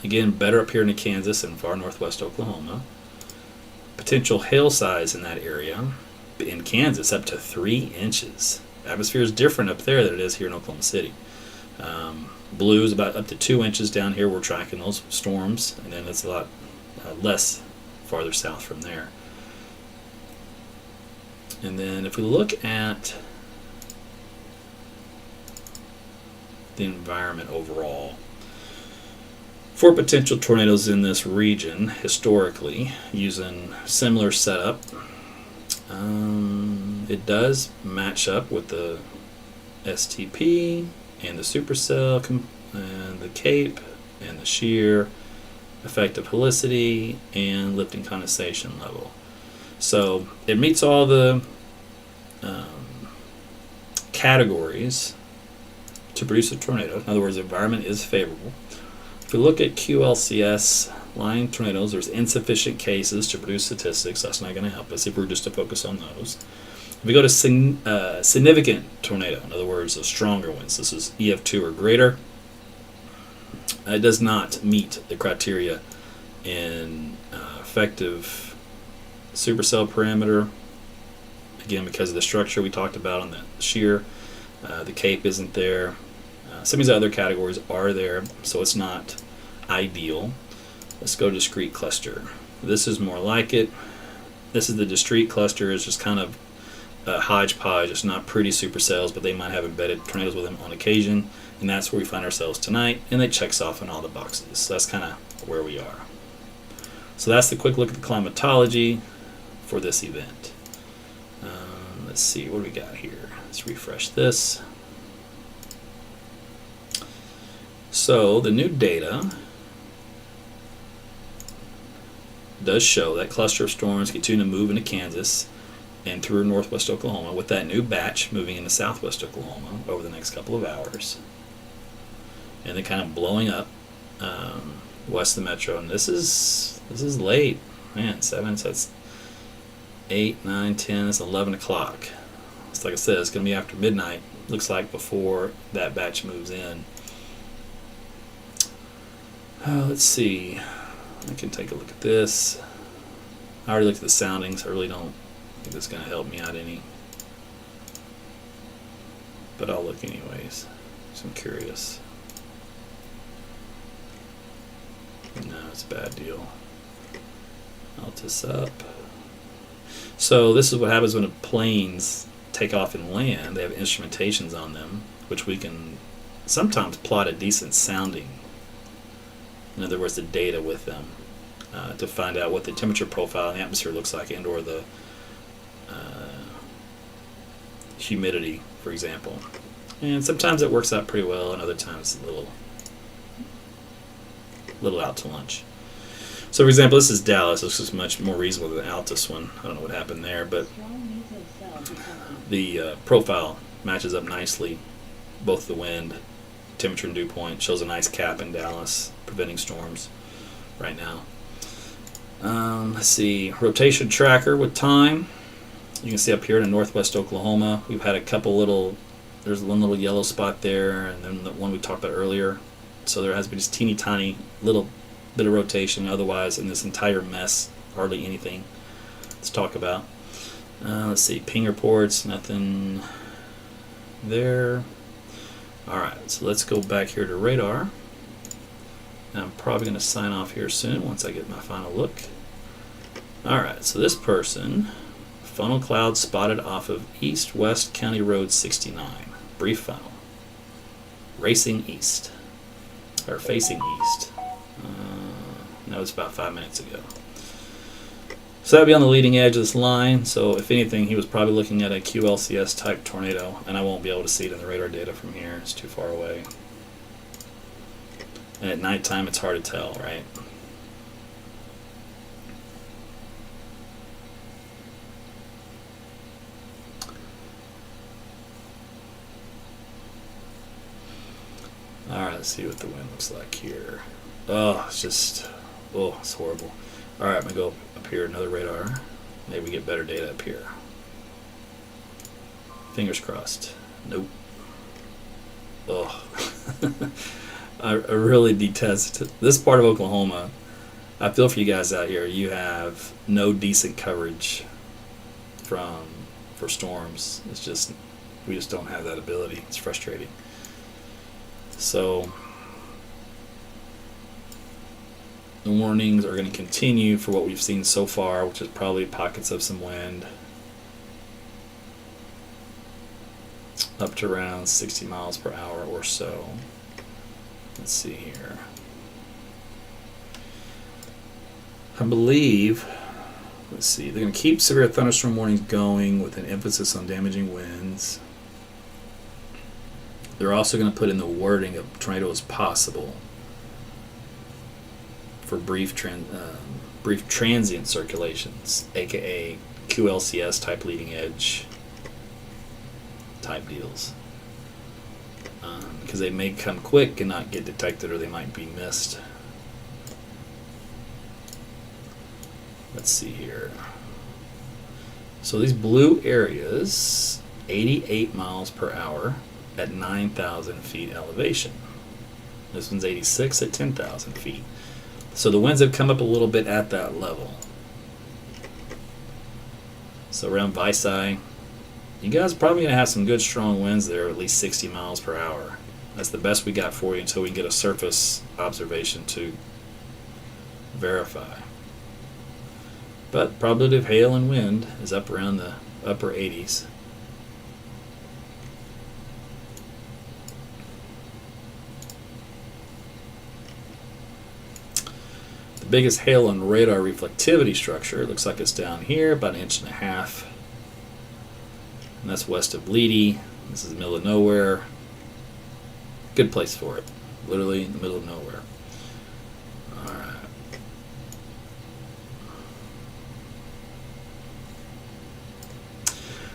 again, better up here in Kansas and far northwest Oklahoma. Potential hail size in that area, in Kansas, up to 3 inches. The atmosphere is different up there than it is here in Oklahoma City. Blue is about up to 2 inches down here. We're tracking those storms, and then it's a lot less farther south from there. And then if we look at the environment overall, for potential tornadoes in this region, historically, using similar setup, it does match up with the STP and the supercell and the Cape and the shear, effective helicity, and lifting condensation level. So it meets all the categories to produce a tornado. In other words, the environment is favorable. If we look at QLCS line tornadoes, there's insufficient cases to produce statistics. That's not going to help us if we're just to focus on those. If we go to significant tornado, in other words, a stronger winds, this is EF2 or greater, it does not meet the criteria in effective supercell parameter. Again, because of the structure we talked about on the shear, the Cape isn't there. Some of these other categories are there, so it's not ideal. Let's go to discrete cluster. This is more like it. This is the discrete cluster. Is just kind of a hodgepodge. It's not pretty supercells, but they might have embedded tornadoes with them on occasion, and that's where we find ourselves tonight, and it checks off in all the boxes. So that's kind of where we are. So that's the quick look at the climatology for this event. Let's see, what do we got here? Let's refresh this. So the new data does show that cluster of storms continue to move into Kansas and through northwest Oklahoma, with that new batch moving into southwest Oklahoma over the next couple of hours. And then kind of blowing up west of the metro. And this is late. Man, 7, so it's 8, 9, 10, it's 11 o'clock. It's like I said, it's going to be after midnight. Looks like before that batch moves in. Let's see. I can take a look at this. I already looked at the soundings. I really don't think that's going to help me out any. But I'll look anyways. So I'm curious. No, it's a bad deal. Alt this up. So this is what happens when the planes take off and land. They have instrumentations on them, which we can sometimes plot a decent sounding. In other words, the data with them to find out what the temperature profile in the atmosphere looks like, and or the humidity, for example. And sometimes it works out pretty well, and other times it's a little out to lunch. So, for example, this is Dallas. This is much more reasonable than the Altus one. I don't know what happened there, but the profile matches up nicely. Both the wind, temperature, and dew point shows a nice cap in Dallas, preventing storms right now. Let's see, rotation tracker with time. You can see up here in northwest Oklahoma, we've had a couple there's one little yellow spot there, and then the one we talked about earlier. So there has been just teeny tiny little bit of rotation. Otherwise, in this entire mess, hardly anything to talk about. Let's see, ping reports, nothing there. Alright, so let's go back here to radar. And I'm probably going to sign off here soon once I get my final look. Alright, so this person, funnel cloud spotted off of East-West County Road 69. Brief funnel. Racing east. Or facing east. That was about 5 minutes ago. So that would be on the leading edge of this line. So if anything, he was probably looking at a QLCS type tornado, and I won't be able to see it in the radar data from here. It's too far away. And at nighttime, it's hard to tell, right? Alright, let's see what the wind looks like here. Oh, it's horrible. Alright, I'm going to go up here, another radar. Maybe we get better data up here. Fingers crossed. Nope. Oh. I really detest this part of Oklahoma. I feel for you guys out here. You have no decent coverage for storms. It's just, we just don't have that ability. It's frustrating. So the warnings are going to continue for what we've seen so far, which is probably pockets of some wind up to around 60 miles per hour or so. Let's see here. I believe, let's see, they're going to keep severe thunderstorm warnings going with an emphasis on damaging winds. They're also going to put in the wording of tornado as possible for brief transient circulations, aka QLCS type leading edge type deals, because they may come quick and not get detected, or they might be missed. Let's see here. So these blue areas, 88 miles per hour at 9,000 feet elevation. This one's 86 at 10,000 feet. So the winds have come up a little bit at that level. So around Visay, you guys are probably going to have some good strong winds there, at least 60 miles per hour. That's the best we got for you until we can get a surface observation to verify. But probability of hail and wind is up around the upper 80s. The biggest hail on radar reflectivity structure looks like it's down here, about 1.5 inches. And that's west of Bleedy. This is the middle of nowhere. Good place for it. Literally in the middle of nowhere. Alright.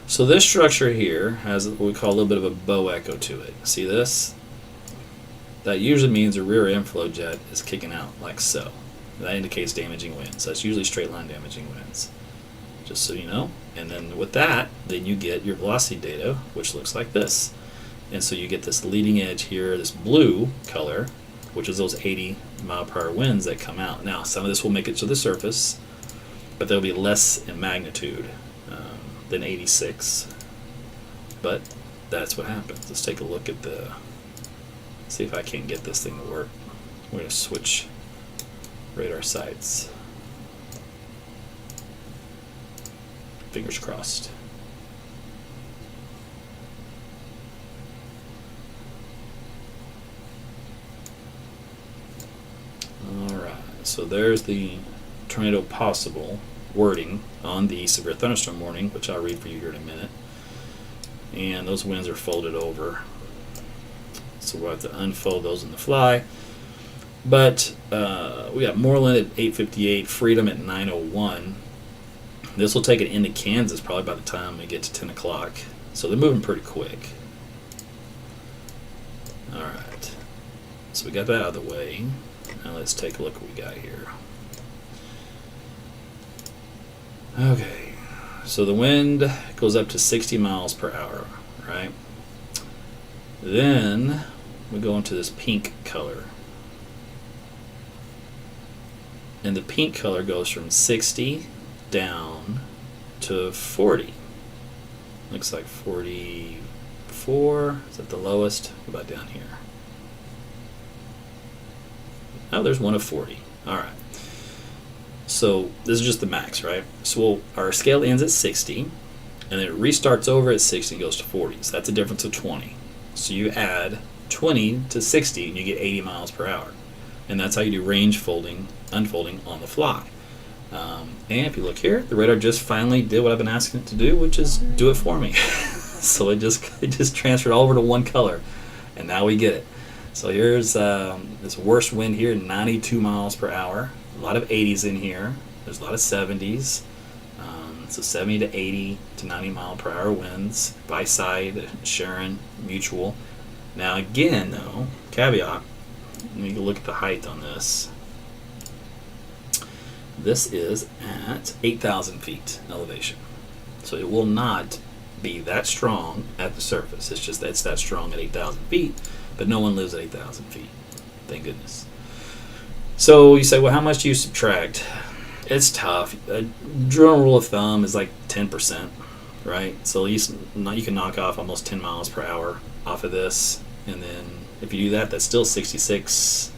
So this structure here has what we call a little bit of a bow echo to it. See this? That usually means a rear inflow jet is kicking out like so. That indicates damaging winds. That's usually straight line damaging winds. Just so you know. And then with that, then you get your velocity data, which looks like this. And so you get this leading edge here, this blue color, which is those 80 mile per hour winds that come out. Now, some of this will make it to the surface, but they'll be less in magnitude than 86. But that's what happens. Let's take a look at see if I can get this thing to work. We're going to switch radar sites. Fingers crossed. Alright, so there's the tornado possible wording on the severe thunderstorm warning, which I'll read for you here in a minute. And those winds are folded over. So we'll have to unfold those on the fly. But we got Moreland at 8:58, Freedom at 9:01. This will take it into Kansas probably by the time we get to 10 o'clock. So they're moving pretty quick. Alright. So we got that out of the way. Now let's take a look what we got here. Okay. So the wind goes up to 60 miles per hour, right? Then we go into this pink color. And the pink color goes from 60 down to 40. Looks like 44. Is that the lowest? What about down here? Oh, there's one of 40. Alright. So this is just the max, right? So our scale ends at 60, and then it restarts over at 60 and goes to 40. So that's a difference of 20. So you add 20 to 60 and you get 80 miles per hour. And that's how you do range folding, unfolding on the fly. And if you look here, the radar just finally did what I've been asking it to do, which is do it for me. So it just transferred all over to one color, and now we get it. So here's this worst wind here, 92 miles per hour. A lot of 80s in here. There's a lot of 70s. So 70 to 80 to 90 mile per hour winds. By side, Sharon, Mutual. Now again, though, caveat. Let me look at the height on this. This is at 8,000 feet elevation. So it will not be that strong at the surface. It's just that it's that strong at 8,000 feet, but no one lives at 8,000 feet. Thank goodness. So you say, well, how much do you subtract? It's tough. A general rule of thumb is like 10%, right? So at least you can knock off almost 10 miles per hour off of this, and then if you do that, that's still 66,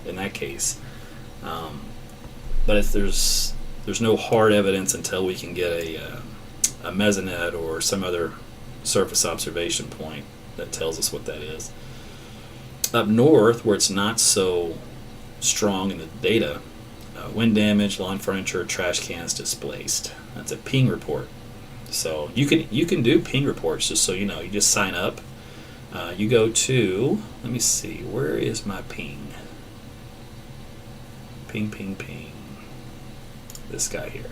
in that case. But if there's no hard evidence until we can get a Mesonet or some other surface observation point that tells us what that is. Up north, where it's not so strong in the data, wind damage, lawn furniture, trash cans displaced. That's a ping report. So you can do ping reports, just so you know. You just sign up. You go to, let me see, where is my ping? Ping, ping, ping. This guy here.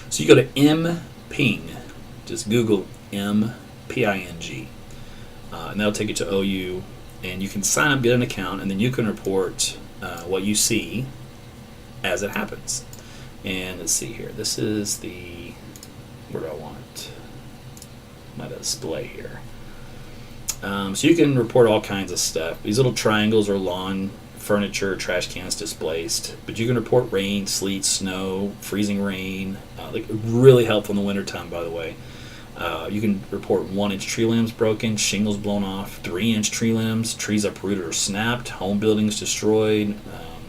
So you go to mping. Just Google mping. And that'll take you to OU. And you can sign up, get an account, and then you can report what you see as it happens. And let's see here. This is where do I want my display here. So you can report all kinds of stuff. These little triangles are lawn furniture, trash cans displaced. But you can report rain, sleet, snow, freezing rain. Really helpful in the wintertime, by the way. You can report 1-inch tree limbs broken, shingles blown off, 3-inch tree limbs, trees uprooted or snapped, home buildings destroyed,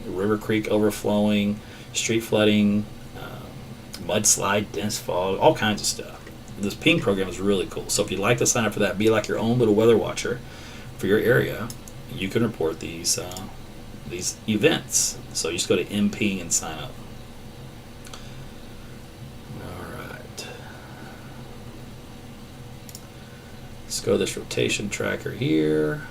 river creek overflowing, street flooding, mudslide, dense fog, all kinds of stuff. This ping program is really cool. So if you'd like to sign up for that, be like your own little weather watcher for your area, you can report these events. So you just go to MP and sign up. All right. Let's go to this rotation tracker here.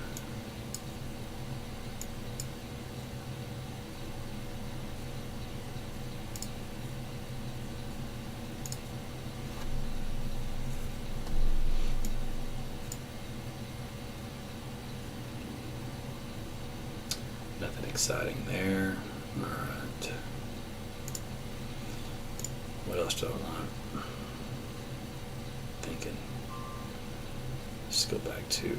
Nothing exciting there. All right. What else do I want? Thinking. Just go back to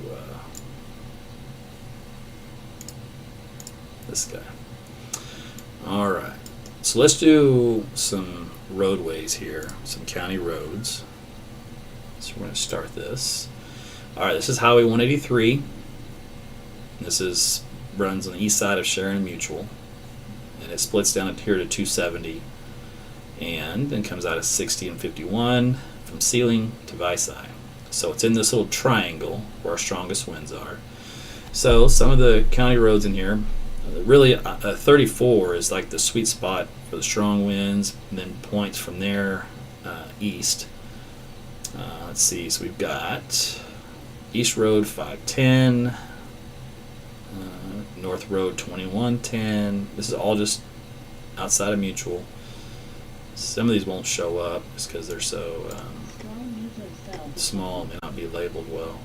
this guy. All right. So let's do some roadways here, some county roads. So we're going to start this. All right. This is Highway 183. This runs on the east side of Sharon Mutual, and it splits down here to 270, and then comes out of 60 and 51 from Ceiling to Vicei. So it's in this little triangle where our strongest winds are. So some of the county roads in here, really 34 is like the sweet spot for the strong winds, and then points from there east. Let's see, so we've got East Road 510, North Road 2110. This is all just outside of Mutual. Some of these won't show up just because they're so small, may not be labeled well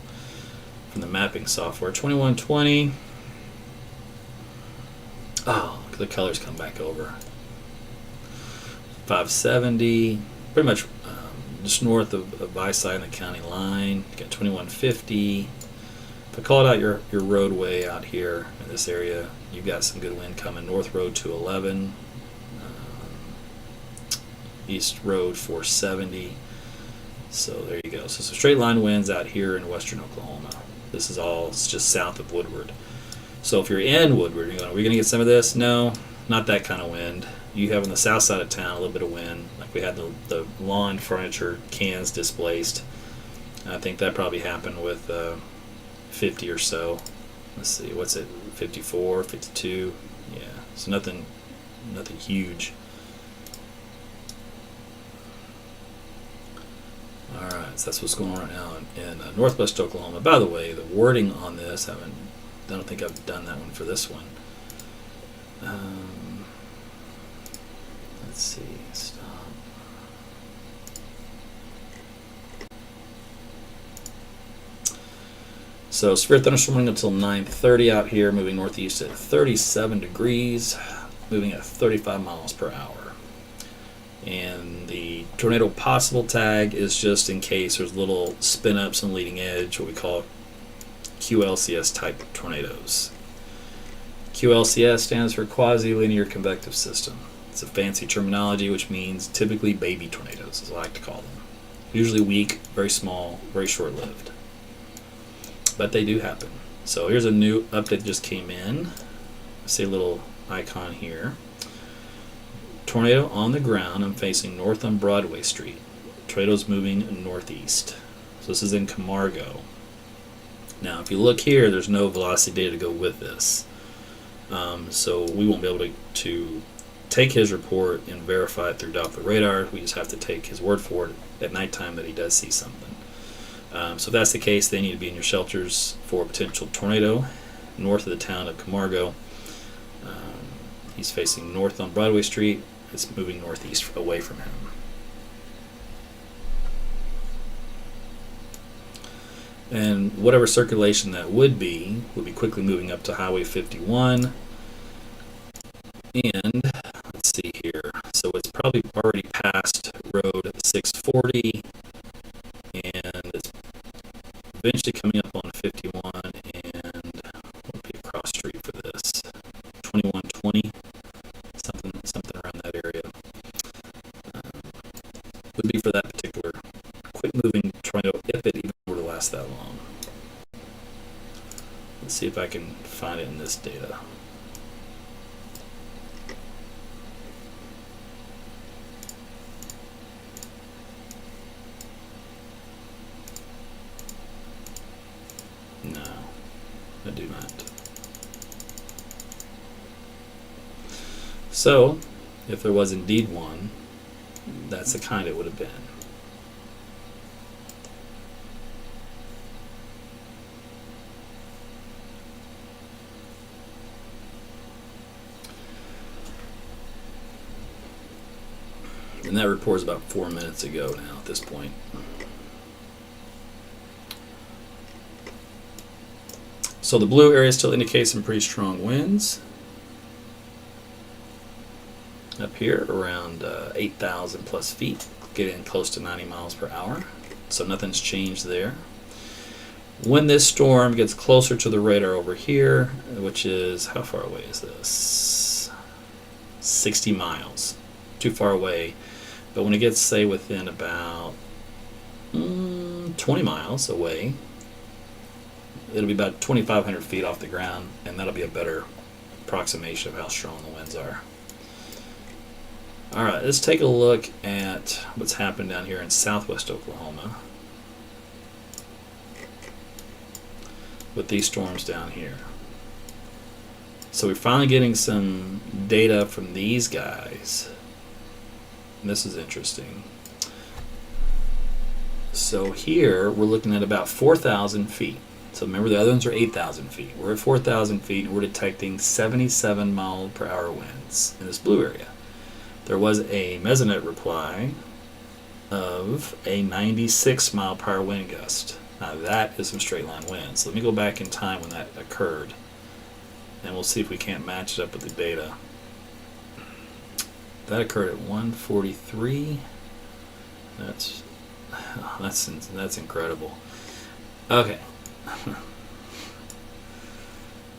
from the mapping software. 2120. Oh, the colors come back over. 570, pretty much just north of Vicei and the county line. You got 2150. If I call it out your roadway out here in this area, you've got some good wind coming. North Road 211, East Road 470. So there you go. So some straight line winds out here in western Oklahoma. This is all just south of Woodward. So if you're in Woodward, you're going, are we going to get some of this? No, not that kind of wind. You have on the south side of town a little bit of wind. Like we had the lawn furniture cans displaced. I think that probably happened with 50 or so. Let's see, what's it? 54, 52. Yeah, so nothing huge. All right, so that's what's going on right now in northwest Oklahoma. By the way, the wording on this, I don't think I've done that one for this one. Let's see, stop. So severe thunderstorming until 9:30 out here, moving northeast at 37 degrees, moving at 35 miles per hour. And the tornado possible tag is just in case there's little spin ups on leading edge, what we call QLCS type tornadoes. QLCS stands for quasi-linear convective system. It's a fancy terminology which means typically baby tornadoes, as I like to call them. Usually weak, very small, very short-lived. But they do happen. So here's a new update just came in. See a little icon here. Tornado on the ground. I'm facing north on Broadway Street. Tornado's moving northeast. So this is in Camargo. Now if you look here, there's no velocity data to go with this. So we won't be able to take his report and verify it through Doppler radar. We just have to take his word for it at nighttime that he does see something. So if that's the case, they need to be in your shelters for a potential tornado north of the town of Camargo. He's facing north on Broadway Street. It's moving northeast away from him. And whatever circulation that would be quickly moving up to Highway 51. And let's see here. So it's probably already past Road 640, and it's eventually coming up on 51, and what would be a cross street for this? 2120, something around that area. Would be for that particular quick moving tornado if it even were to last that long. Let's see if I can find it in this data. So, if there was indeed one, that's the kind it would have been. And that report is about 4 minutes ago now at this point. So the blue area still indicates some pretty strong winds. Up here around 8,000 plus feet, getting close to 90 miles per hour. So nothing's changed there. When this storm gets closer to the radar over here, which is, how far away is this? 60 miles. Too far away. But when it gets, say, within about 20 miles away, it'll be about 2,500 feet off the ground, and that'll be a better approximation of how strong the winds are. All right, let's take a look at what's happened down here in southwest Oklahoma with these storms down here. So we're finally getting some data from these guys. And this is interesting. So here we're looking at about 4,000 feet. So remember the other ones are 8,000 feet. We're at 4,000 feet and we're detecting 77 mile per hour winds in this blue area. There was a Mesonet reply of a 96 mile per hour wind gust. Now that is some straight line winds. So let me go back in time when that occurred and we'll see if we can't match it up with the data. That occurred at 1:43. That's incredible. Okay.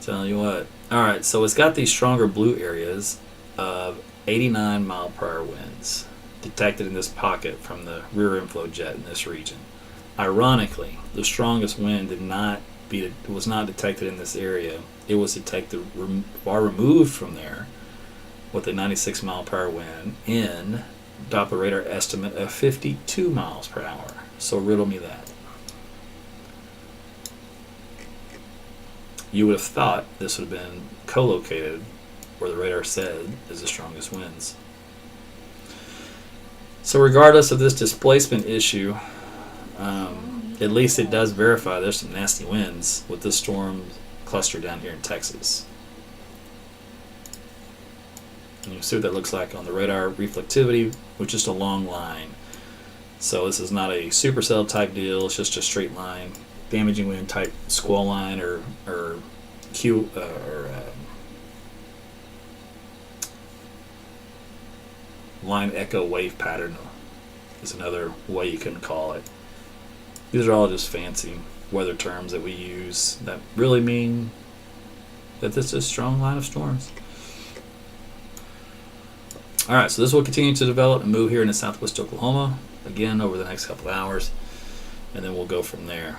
Tell you what. All right, so it's got these stronger blue areas of 89 mile per hour winds detected in this pocket from the rear inflow jet in this region. Ironically, the strongest wind was not detected in this area. It was detected far removed from there with a 96 mile per hour wind in Doppler radar estimate of 52 miles per hour. So riddle me that. You would have thought this would have been co-located where the radar said is the strongest winds. So regardless of this displacement issue, at least it does verify there's some nasty winds with this storm cluster down here in Texas. And you see what that looks like on the radar reflectivity, which is just a long line. So this is not a supercell type deal, it's just a straight line, damaging wind type squall line or line echo wave pattern is another way you can call it. These are all just fancy weather terms that we use that really mean that this is a strong line of storms. Alright, so this will continue to develop and move here into southwest Oklahoma again over the next couple of hours, and then we'll go from there.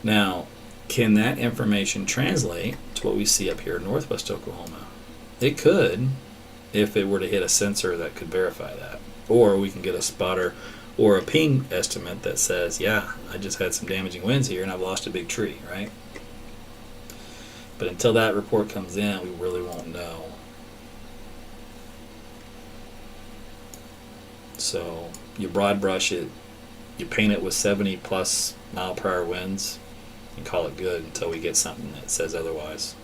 Now, can that information translate to what we see up here in northwest Oklahoma? It could, if it were to hit a sensor that could verify that. Or we can get a spotter or a ping estimate that says, yeah, I just had some damaging winds here and I've lost a big tree, right? But until that report comes in, we really won't know. So you broad brush it, you paint it with 70 plus mile per hour winds, and call it good until we get something that says otherwise.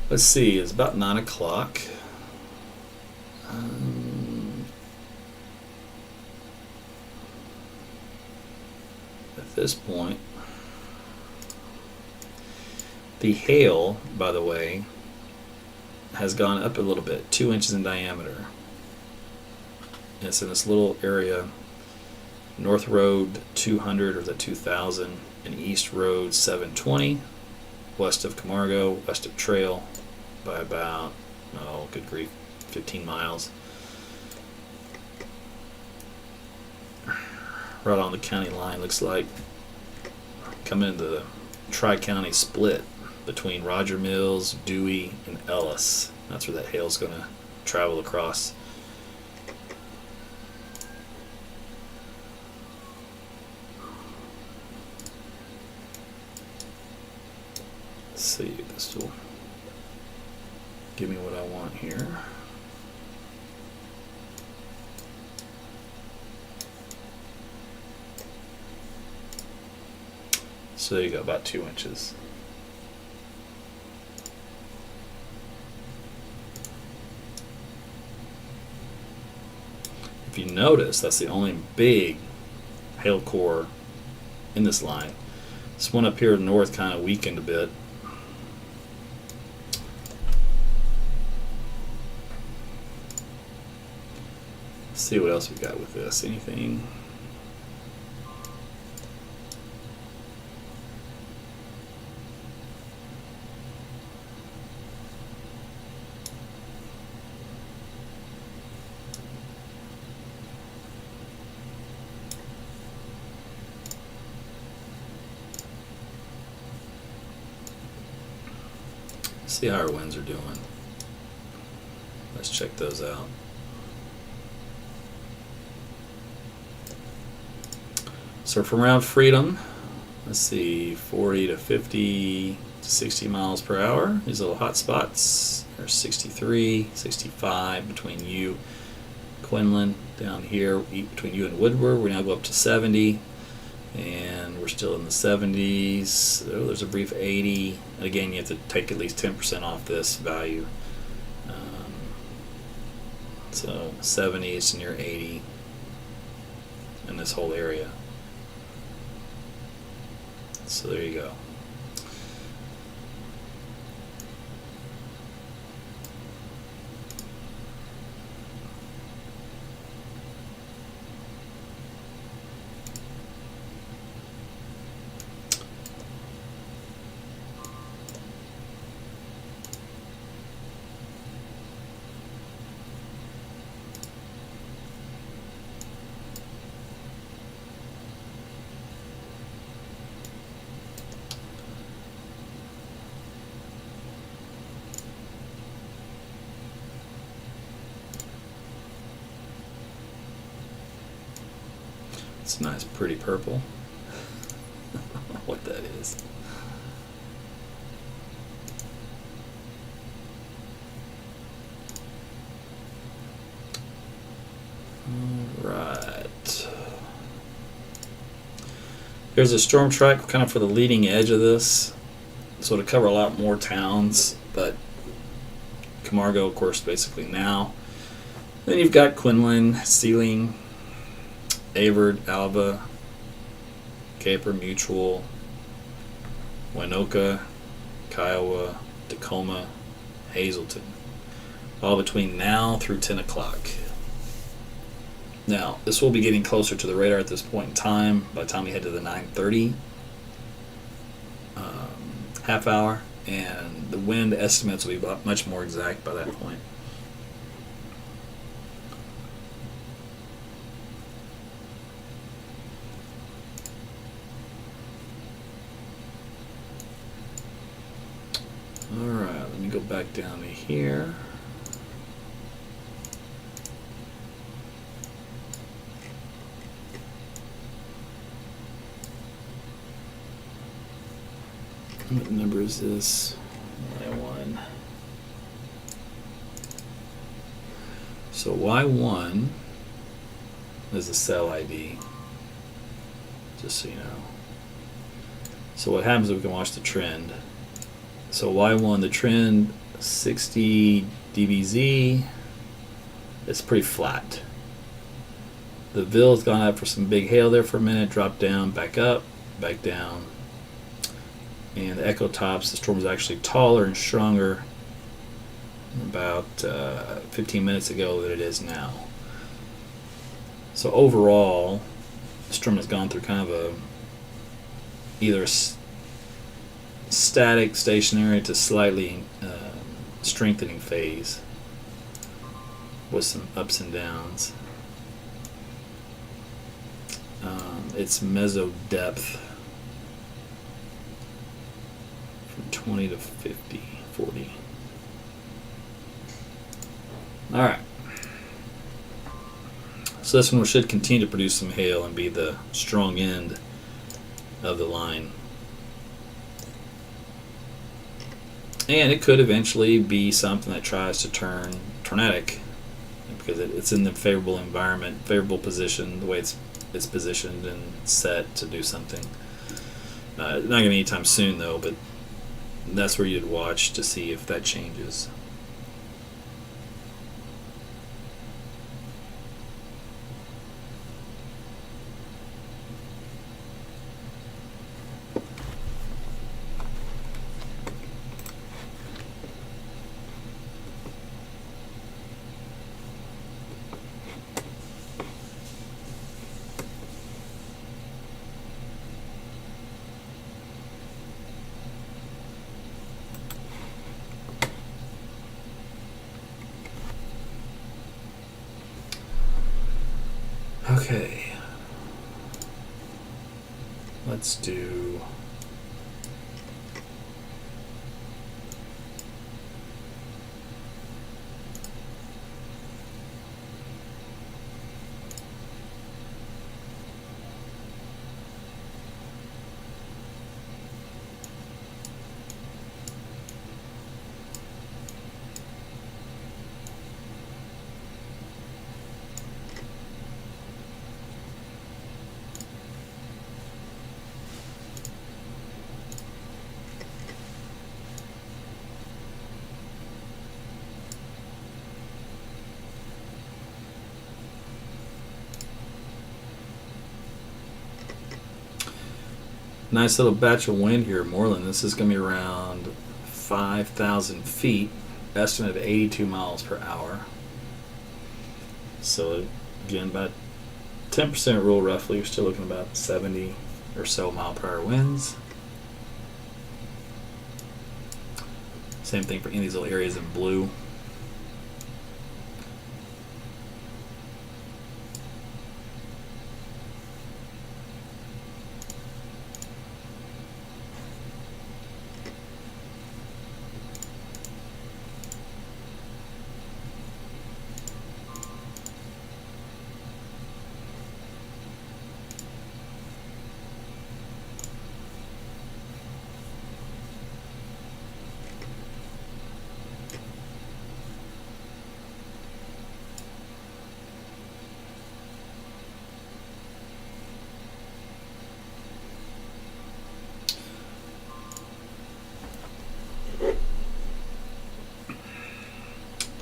Let's see, it's about 9 o'clock. At this point, the hail, by the way, has gone up a little bit, 2 inches in diameter. And it's in this little area, North Road 200, or the 2000, and East Road 720, west of Camargo, west of Trail, by about, oh, good grief, 15 miles. Right on the county line, looks like. Coming into the Tri-County split. between Roger Mills, Dewey, and Ellis. That's where that hail's going to travel across. Let's see, this will give me what I want here. So there you go, about 2 inches. If you notice, that's the only big hail core in this line. This one up here north kind of weakened a bit. Let's see what else we got with this. Anything? See how our winds are doing. Let's check those out. So from around Freedom, let's see, 40 to 50 to 60 miles per hour. These little hot spots are 63, 65 between you, Quinlan, down here between you and Woodward. We now go up to 70, and we're still in the 70s. Oh, there's a brief 80. And again, you have to take at least 10% off this value. So 70s near 80 in this whole area. So there you go. It's a nice, pretty purple. I don't know what that is. All right. Here's a storm track kind of for the leading edge of this. So to cover a lot more towns, but Camargo, of course, basically now. Then you've got Quinlan, Sealing, Avard, Alva, Caper, Mutual, Winoka, Kiowa, Tacoma, Hazleton, all between now through 10 o'clock. Now, this will be getting closer to the radar at this point in time. By the time we head to the 9:30 half hour, and the wind estimates will be much more exact by that point. Alright, let me go back down to here. What number is this? Y1. So Y1 is the cell ID, just so you know. So what happens is we can watch the trend. So Y1, the trend, 60 dBz, it's pretty flat. The Ville's gone up for some big hail there for a minute, dropped down, back up, back down. And the echo tops, the storm was actually taller and stronger about 15 minutes ago than it is now. So overall, the storm has gone through kind of a either static, stationary to slightly strengthening phase with some ups and downs. Its meso depth from 20 to 50, 40. All right. So this one should continue to produce some hail and be the strong end of the line. And it could eventually be something that tries to turn tornadic because it's in the favorable environment, favorable position, the way it's positioned and set to do something. Not going to be anytime soon though, but that's where you'd watch to see if that changes. Okay, let's do nice little batch of wind here, Moreland. This is going to be around 5,000 feet, estimated at 82 miles per hour. So again, about 10% rule roughly. You're still looking about 70 or so mile per hour winds. Same thing for any of these little areas in blue.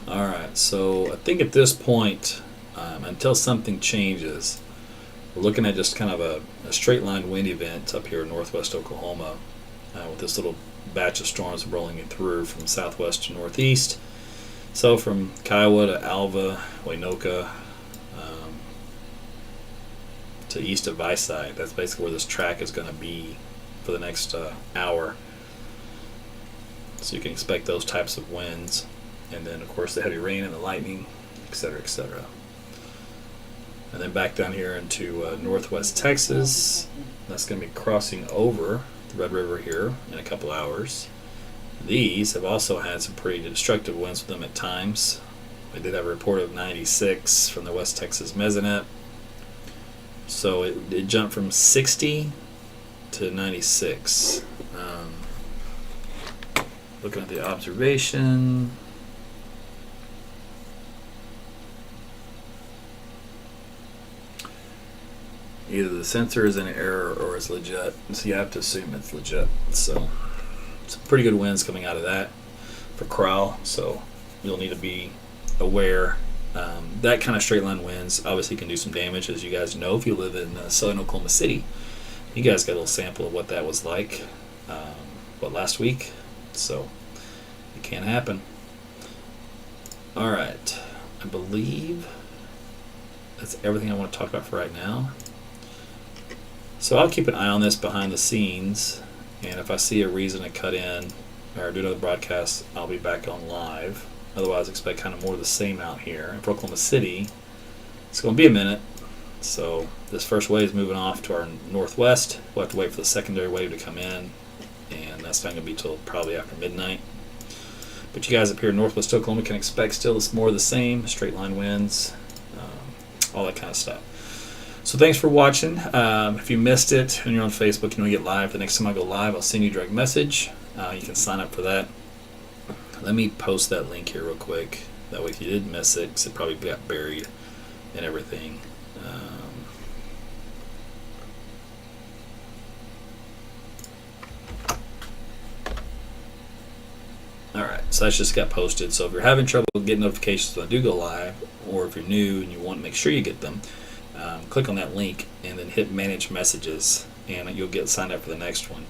Alright, so I think at this point, until something changes, we're looking at just kind of a straight line wind event up here in northwest Oklahoma with this little batch of storms rolling it through from southwest to northeast. So from Kiowa to Alva, Waynoka, to east of Viside. That's basically where this track is going to be for the next hour. So you can expect those types of winds. And then, of course, the heavy rain and the lightning, etc., etc. And then back down here into northwest Texas. That's going to be crossing over the Red River here in a couple hours. These have also had some pretty destructive winds with them at times. We did have a report of 96 from the West Texas Mesonet. So it jumped from 60 to 96. Looking at the observation. Either the sensor is in error or it's legit, so you have to assume it's legit. So some pretty good winds coming out of that for Crowell, so you'll need to be aware. That kind of straight line winds obviously can do some damage, as you guys know if you live in southern Oklahoma City. You guys got a little sample of what that was like last week, so it can happen. Alright, I believe that's everything I want to talk about for right now. So I'll keep an eye on this behind the scenes, and if I see a reason to cut in or do another broadcast, I'll be back on live. Otherwise, expect kind of more of the same out here. In Oklahoma City, it's going to be a minute. So this first wave is moving off to our northwest. We'll have to wait for the secondary wave to come in, and That's not going to be till probably after midnight. But you guys up here in northwest Oklahoma can expect still more of the same, straight line winds, all that kind of stuff. So thanks for watching. If you missed it and you're on Facebook, you know, get live. The next time I go live, I'll send you a direct message. You can sign up for that. Let me post that link here real quick. That way if you did miss it, because it probably got buried and everything. Alright, so that's just got posted. So if you're having trouble getting notifications when I do go live, or if you're new and you want to make sure you get them, click on that link and then hit manage messages, and you'll get signed up for the next one.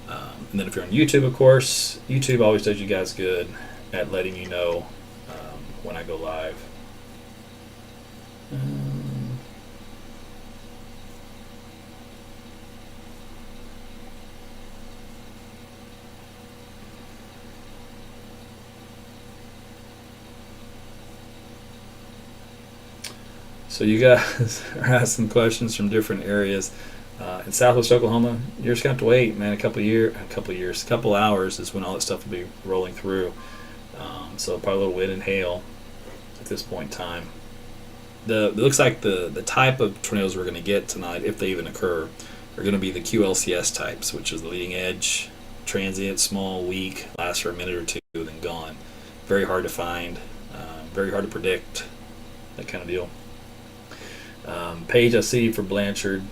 And then if you're on YouTube, of course, YouTube always does you guys good at letting you know when I go live. So you guys are asking questions from different areas. In southwest Oklahoma, you're just going to have to wait, man. A couple hours is when all that stuff will be rolling through. So probably a little wind and hail at this point in time. It looks like the type of tornadoes we're going to get tonight, if they even occur, are going to be the QLCS types, which is the leading edge, transient, small, weak, lasts for a minute or two, then gone. Very hard to find, very hard to predict, that kind of deal. Page I see for Blanchard.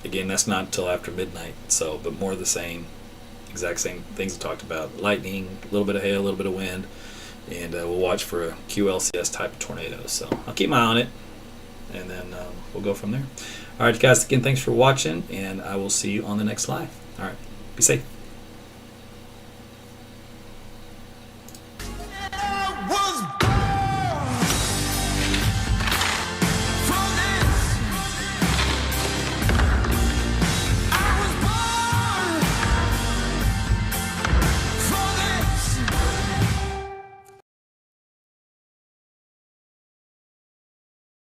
Again, that's not until after midnight, but more of the same, exact same things I talked about. Lightning, a little bit of hail, a little bit of wind, and we'll watch for a QLCS type of tornado. So I'll keep my eye on it, and then we'll go from there. All right, guys, again, thanks for watching, and I will see you on the next live. All right, be safe.